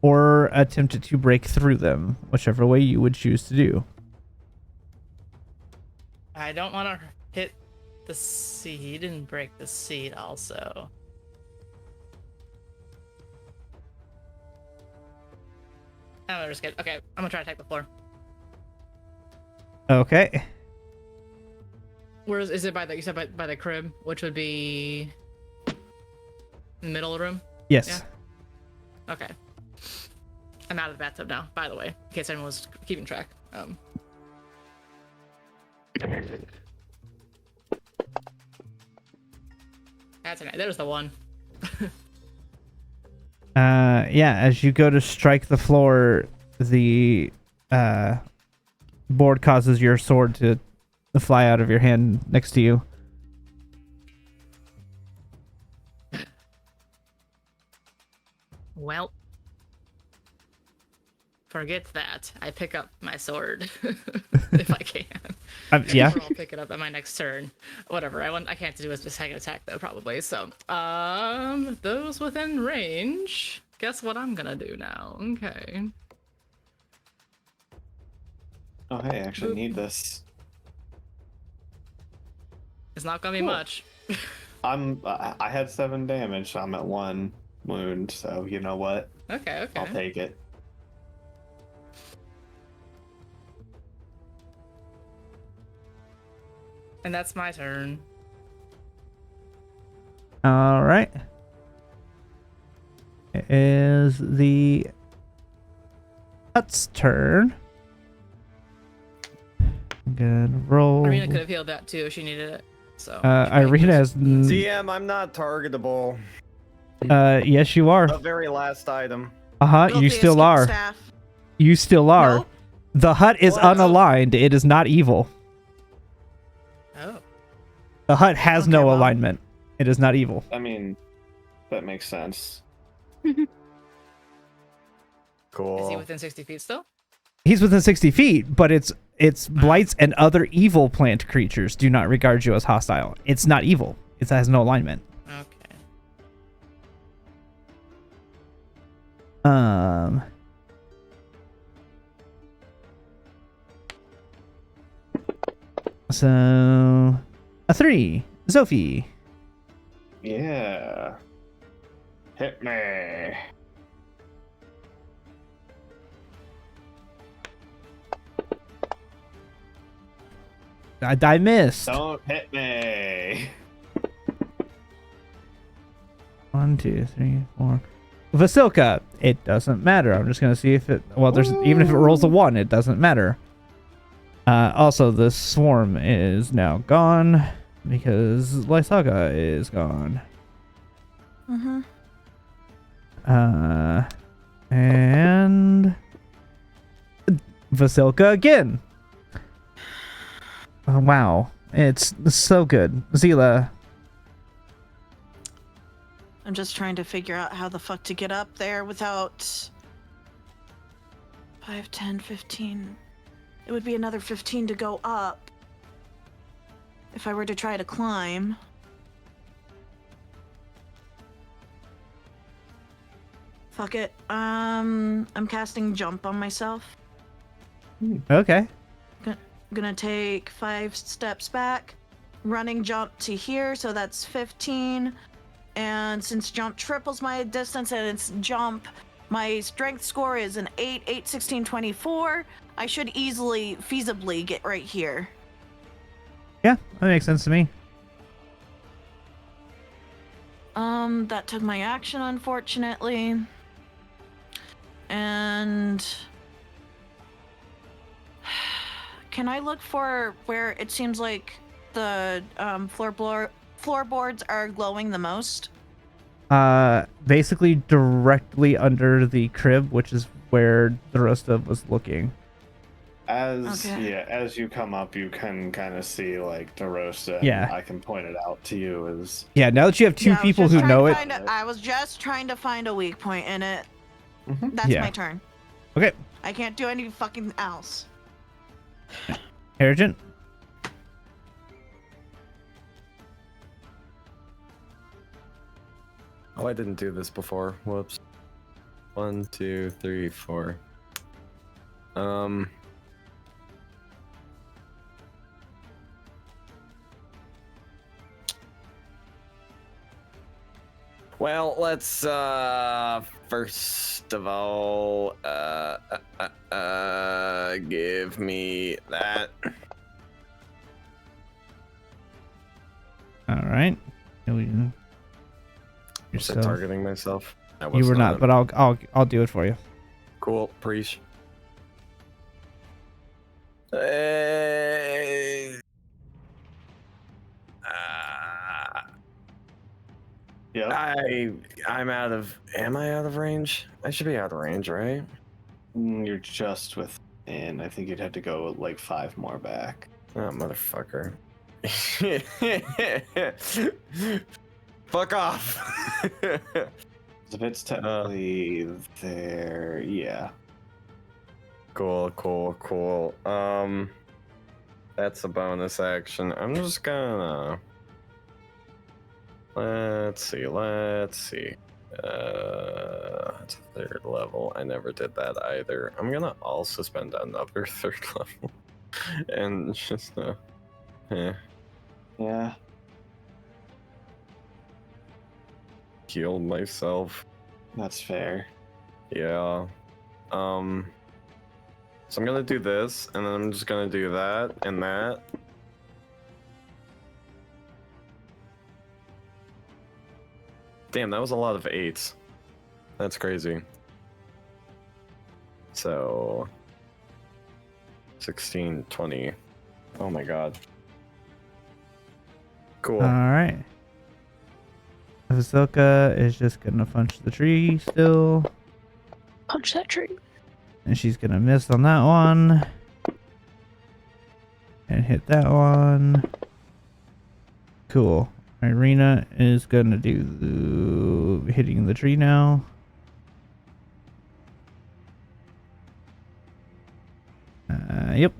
or attempt to break through them, whichever way you would choose to do. I don't want to hit the seed and break the seed also. I'm just kidding. Okay, I'm gonna try to take the floor. Okay. Where is it by the? You said by the crib, which would be in the middle of the room. Yes. Yeah. Okay. I'm out of the bathtub now. By the way, in case anyone was keeping track. That's okay. There's the 1. Yeah, as you go to strike the floor, the board causes your sword to fly out of your hand next to you. Well, forget that. I pick up my sword if I can. Yeah. Or I'll pick it up at my next turn. Whatever. I can't do a second attack though, probably. So, those within range. Guess what I'm gonna do now? Okay. Oh, hey, I actually need this. It's not gonna be Cool. much. I had 7 damage. So I'm at 1 wound, so you know what? Okay. I'll take it. And that's my turn. All right. It is the hut's turn. I'm gonna roll. Irina could have healed that too if she needed it. So. Irina has. DM, I'm not targetable. Yes, you are. The very last item. Go You for still escape are. staff. You still are. No? The hut is What? unaligned. It is not evil. Oh. The hut has Okay, no well. alignment. It is not evil. I mean, that makes sense. Cool. Is he within 60 feet still? He's within 60 feet, but it's blights and other evil plant creatures do not regard you as hostile. It's not evil. It has no alignment. Okay. So a 3. Sophie. Yeah. Hit me. I missed. Don't hit me. 1, 2, 3, 4. Vasilka, it doesn't matter. I'm just gonna see if it. Well, there's even if it rolls a 1, it doesn't matter. Also, the swarm is now gone because Lysaga is gone. And Vasilka again. Oh, wow, it's so good, Zila. I'm just trying to figure out how the fuck to get up there without 5, 10, 15. It would be another 15 to go up if I were to try to climb. Fuck it. I'm casting jump on myself. Okay. Gonna take 5 steps back, running jump to here, so that's 15. And since jump triples my distance and it's jump, my strength score is an 8, 16, 24. I should feasibly get right here. Yeah, that makes sense to me. That took my action, unfortunately. And can I look for where it seems like the floorboards are glowing the most? Basically directly under the crib, which is where Darosta was looking. As you come up, you can kind of see like DeRosa. And Yeah. I can point it out to you as. Yeah, now that you have two people who know it. I was just trying to find a weak point in it. Mhm. That's Yeah. my turn. Okay, I can't do any fucking else. Harrigan. Oh, I didn't do this before. Whoops. 1, 2, 3, 4. Well, let's first of all give me that. All right. Was I targeting myself? I You was were not, but I'll do it for you. Cool, preach. Yeah. I'm out of. Am I out of range? I should be out of range, right? You're just within. I think you'd have to go like 5 more back. Oh, motherfucker. Fuck off. If it's technically there, yeah. Cool. That's a bonus action. I'm just gonna. Let's see. It's a 3rd level. I never did that either. I'm gonna also spend another 3rd level. And just, Yeah. heal myself. That's fair. Yeah. So I'm gonna do this, and then I'm just gonna do that and that. Damn, that was a lot of 8s. That's crazy. So 16, 20. Oh my god. Cool. All right. Vasilka is just gonna punch the tree still, Punch that tree. and she's gonna miss on that one, and hit that one. Cool. Irina is gonna do hitting the tree now. Yep.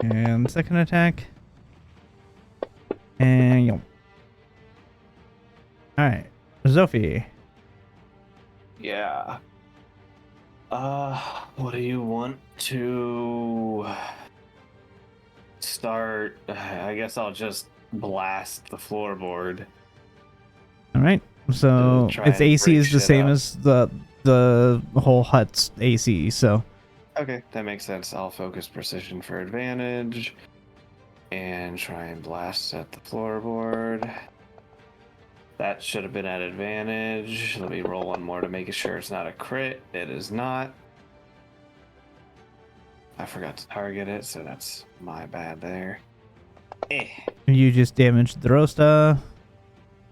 And second attack. And yep. Alright. Zophi. Yeah. What do you want to start? I guess I'll just blast the floorboard. Alright. So try its and AC break is the shit same up. as the whole hut's AC. So Okay, that makes sense. I'll focus precision for advantage and try and blast at the floorboard. That should have been at advantage. Let me roll one more to make sure it's not a crit. It is not. I forgot to target it, so that's my bad there. you just damaged the Rosta.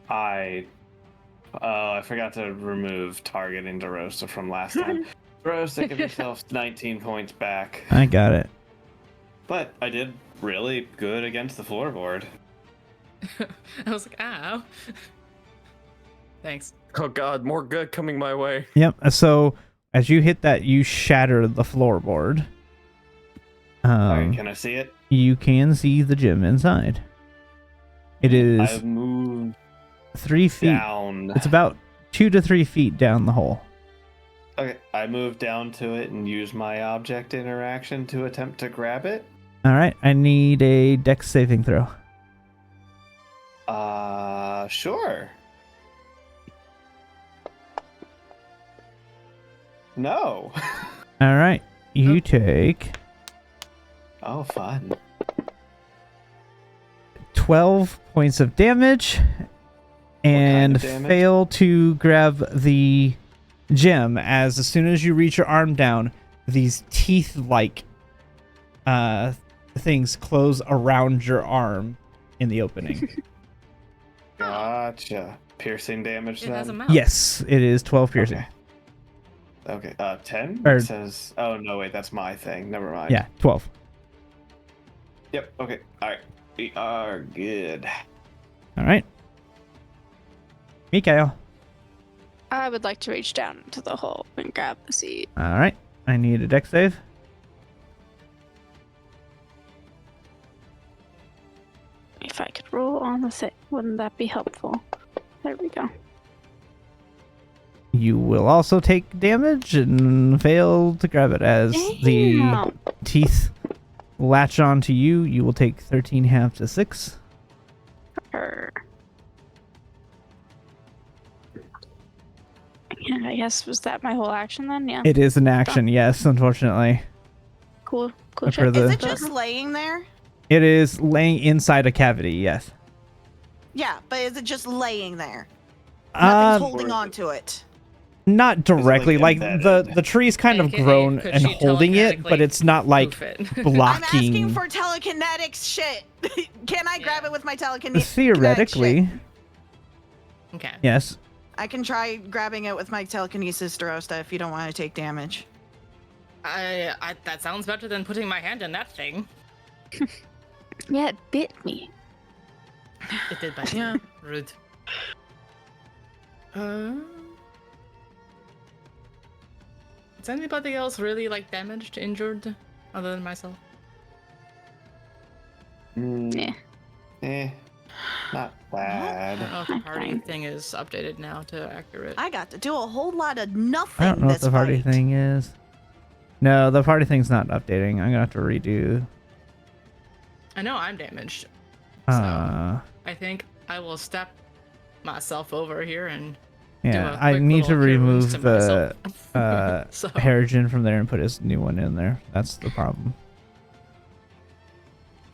I forgot to remove targeting DeRosa from last time. DeRosa, give yourself 19 points back. I got it. But I did really good against the floorboard. I was like, ow. Thanks. Oh god, more good coming my way. Yep. So as you hit that, you shatter the floorboard. Alright, can I see it? You can see the gem inside. It is I've moved 3 feet. down. It's about 2 to 3 feet down the hole. Okay, I moved down to it and used my object interaction to attempt to grab it. All right. I need a dex saving throw. Sure. No. All right. You take Oh, fun. 12 points of damage and of damage? fail to grab the gem as soon as you reach your arm down, these teeth-like things close around your arm in the opening. Gotcha. Piercing damage It has a then? mouth. Yes, it is 12 piercing. Okay. 10? Or- It says... Oh, no, wait, that's my thing. Never mind. Yeah, 12. Yep, okay. Alright. We are good. All right. Mikael. I would like to reach down into the hole and grab the seed. All right. I need a dex save. If I could roll on the thing, wouldn't that be helpful? There we go. You will also take damage and fail to grab it as the Damn. teeth latch onto you. You will take 13 half to 6. Err. Yeah, I guess was that my whole action then? Yeah. It is an action, yes, unfortunately. Cool. For Check. the- Is it just laying there? It is laying inside a cavity, yes. Yeah, but is it just laying there? Nothing's Uh, holding on to it. not directly. Like, the embedded? tree's kind of AKA, grown could and she holding it, but telekinetically it's not like Poof it. I'm asking blocking. for telekinetics shit. Can I grab Yeah. it with my telekinetic? Theoretically, Okay. yes. I can try grabbing it with my telekinesis, Dorosta, if you don't want to take damage. I that sounds better than putting my hand in that thing. Yeah, it bit me. It did bite Yeah. me. Rude. Is anybody else really like damaged, injured, other than myself? Yeah. Not I bad. don't know if the I'm party fine. thing is updated now to accurate. I got to do a whole lot of nothing I don't know what this the party fight. thing is. No, the party thing's not updating. I'm gonna have to redo. I know I'm damaged. Uh, I think I will step myself over here and yeah, a I quick need to little cure wounds remove to the myself. So- Harrigan from there and put his new one in there. That's the problem.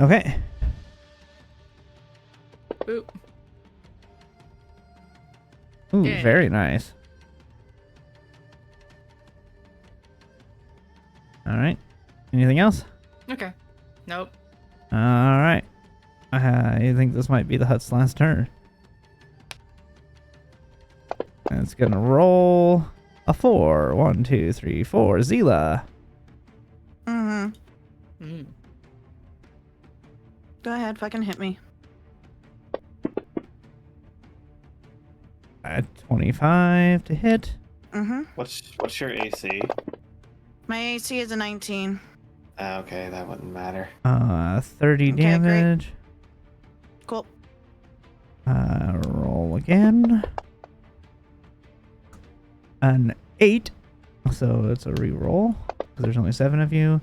Okay. Boop. Ooh, Yeah. very nice. All right. Anything else? Okay. Nope. All right. I think this might be the hut's last turn. And it's gonna roll a 4. 1, 2, 3, 4. Zila. Mm-hmm. Mm. Go ahead, fucking hit me. At 25 to hit. Mm-hmm. What's your AC? My AC is a 19. Okay, that wouldn't matter. 30 Okay, great. damage. Cool. Roll again. An 8. So it's a re-roll. Because there's only 7 of you.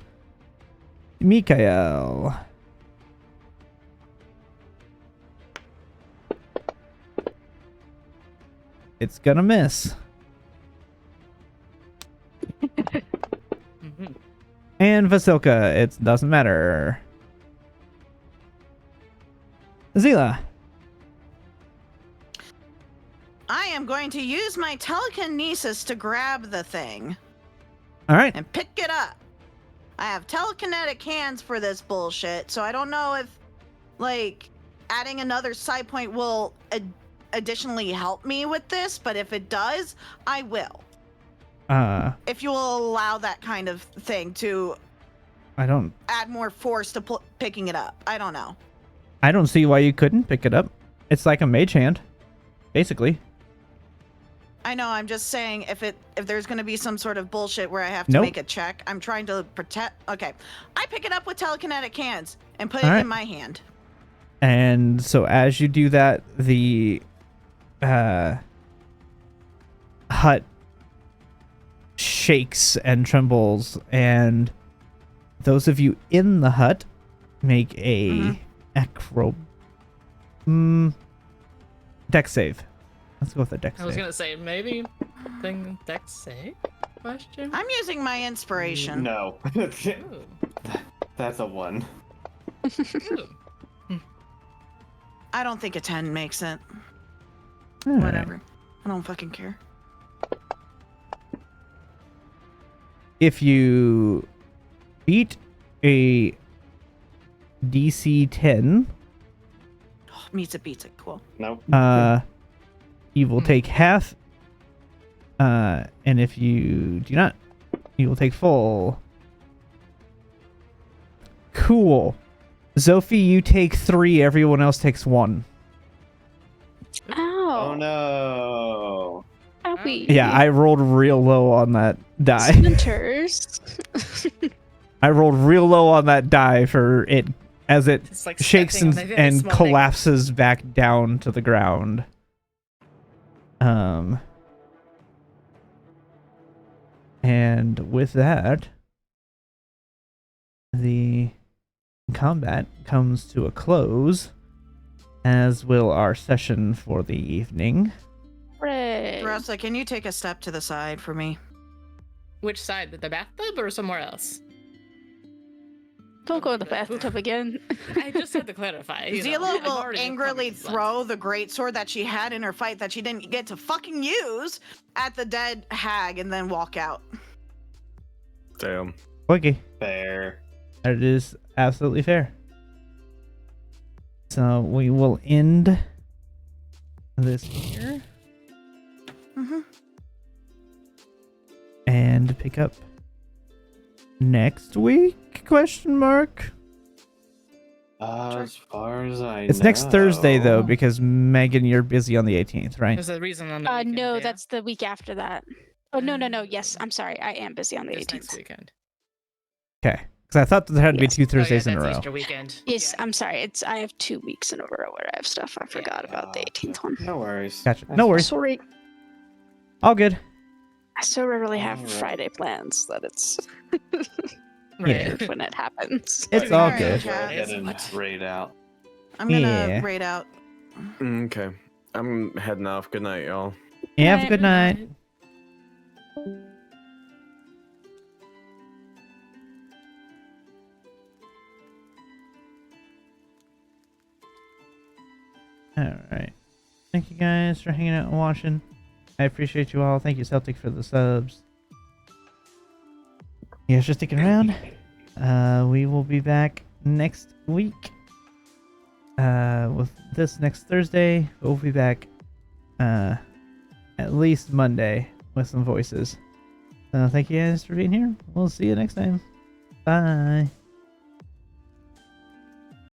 Mikael. It's gonna miss. Mhm. And Vasilka, it doesn't matter. Zila. I am going to use my telekinesis to grab the thing All right. and pick it up. I have telekinetic hands for this bullshit, so I don't know if, like, adding another side point will additionally help me with this, but if it does, I will. If you will allow that kind of thing to I don't add more force to picking it up. I don't know. see why you couldn't pick it up. It's like a mage hand, basically. I know, I'm just saying if there's going to be some sort of bullshit where I have to Nope. make a check, I'm trying to protect. Okay. I pick it up with telekinetic hands and put All it right. in my hand. And so as you do that, the hut shakes and trembles, and those of you in the hut make a dex save. Let's go with a dex I was save. gonna say maybe thing dex save? Question. I'm using my inspiration. No. Ooh. That's a 1. Ooh. I don't think a 10 makes it. All right. Whatever. I don't fucking care. If you beat a DC 10, Oh, meets it, beats it. Cool. Nope. you will take half, and if you do not, you will take full. Cool. Zophie, you take 3, everyone else takes 1. Ow. Oh no. Owie. Yeah, I rolled real low on that die. Splinters. I rolled real low on that die for it as it It's like shakes stepping and, on a very and small collapses back down to the ground. And with that, the combat comes to a close, as will our session for the evening. Hooray. Rosa, can you take a step to the side for me? Which side? The bathtub or somewhere else? Don't go in the bathtub again. I just had to clarify. You know, Zila I've will already angrily covered blood. throw the greatsword that she had in her fight that she didn't get to fucking use at the dead hag and then walk out. Damn. Okay, Fair. that is absolutely fair. So we will end this here Mm-hmm. and pick up next week? Question mark. As far as I know. It's next Thursday though, because Megan, you're busy on the 18th, right? There's a reason on the weekend, No, yeah? that's the week after that. Oh, no. Yes, I'm sorry. I am busy on the It's 18th. next weekend. Okay, because I thought that there had to be Yes. 2 Oh, yeah, Thursdays in a that's row. Easter weekend. Yes, Yeah. I'm sorry. I have 2 weeks in a row where I have stuff. I forgot about the 18th one. No worries. Gotcha. That's No worries. Sorry. All good. I so rarely have Alright. Friday plans that it's Yeah. Right. when it happens. It's All all right, good. chat. Go ahead and What? raid out. I'm gonna Yeah. raid out. Okay. I'm heading off. Good night, y'all. Yeah, have a good night. Alright. Thank you guys for hanging out and watching. I appreciate you all. Thank you, Celtic, for the subs. You guys for sticking around. We will be back next week. With this next Thursday. We'll be back at least Monday with some voices. Thank you guys for being here. We'll see you next time. Bye.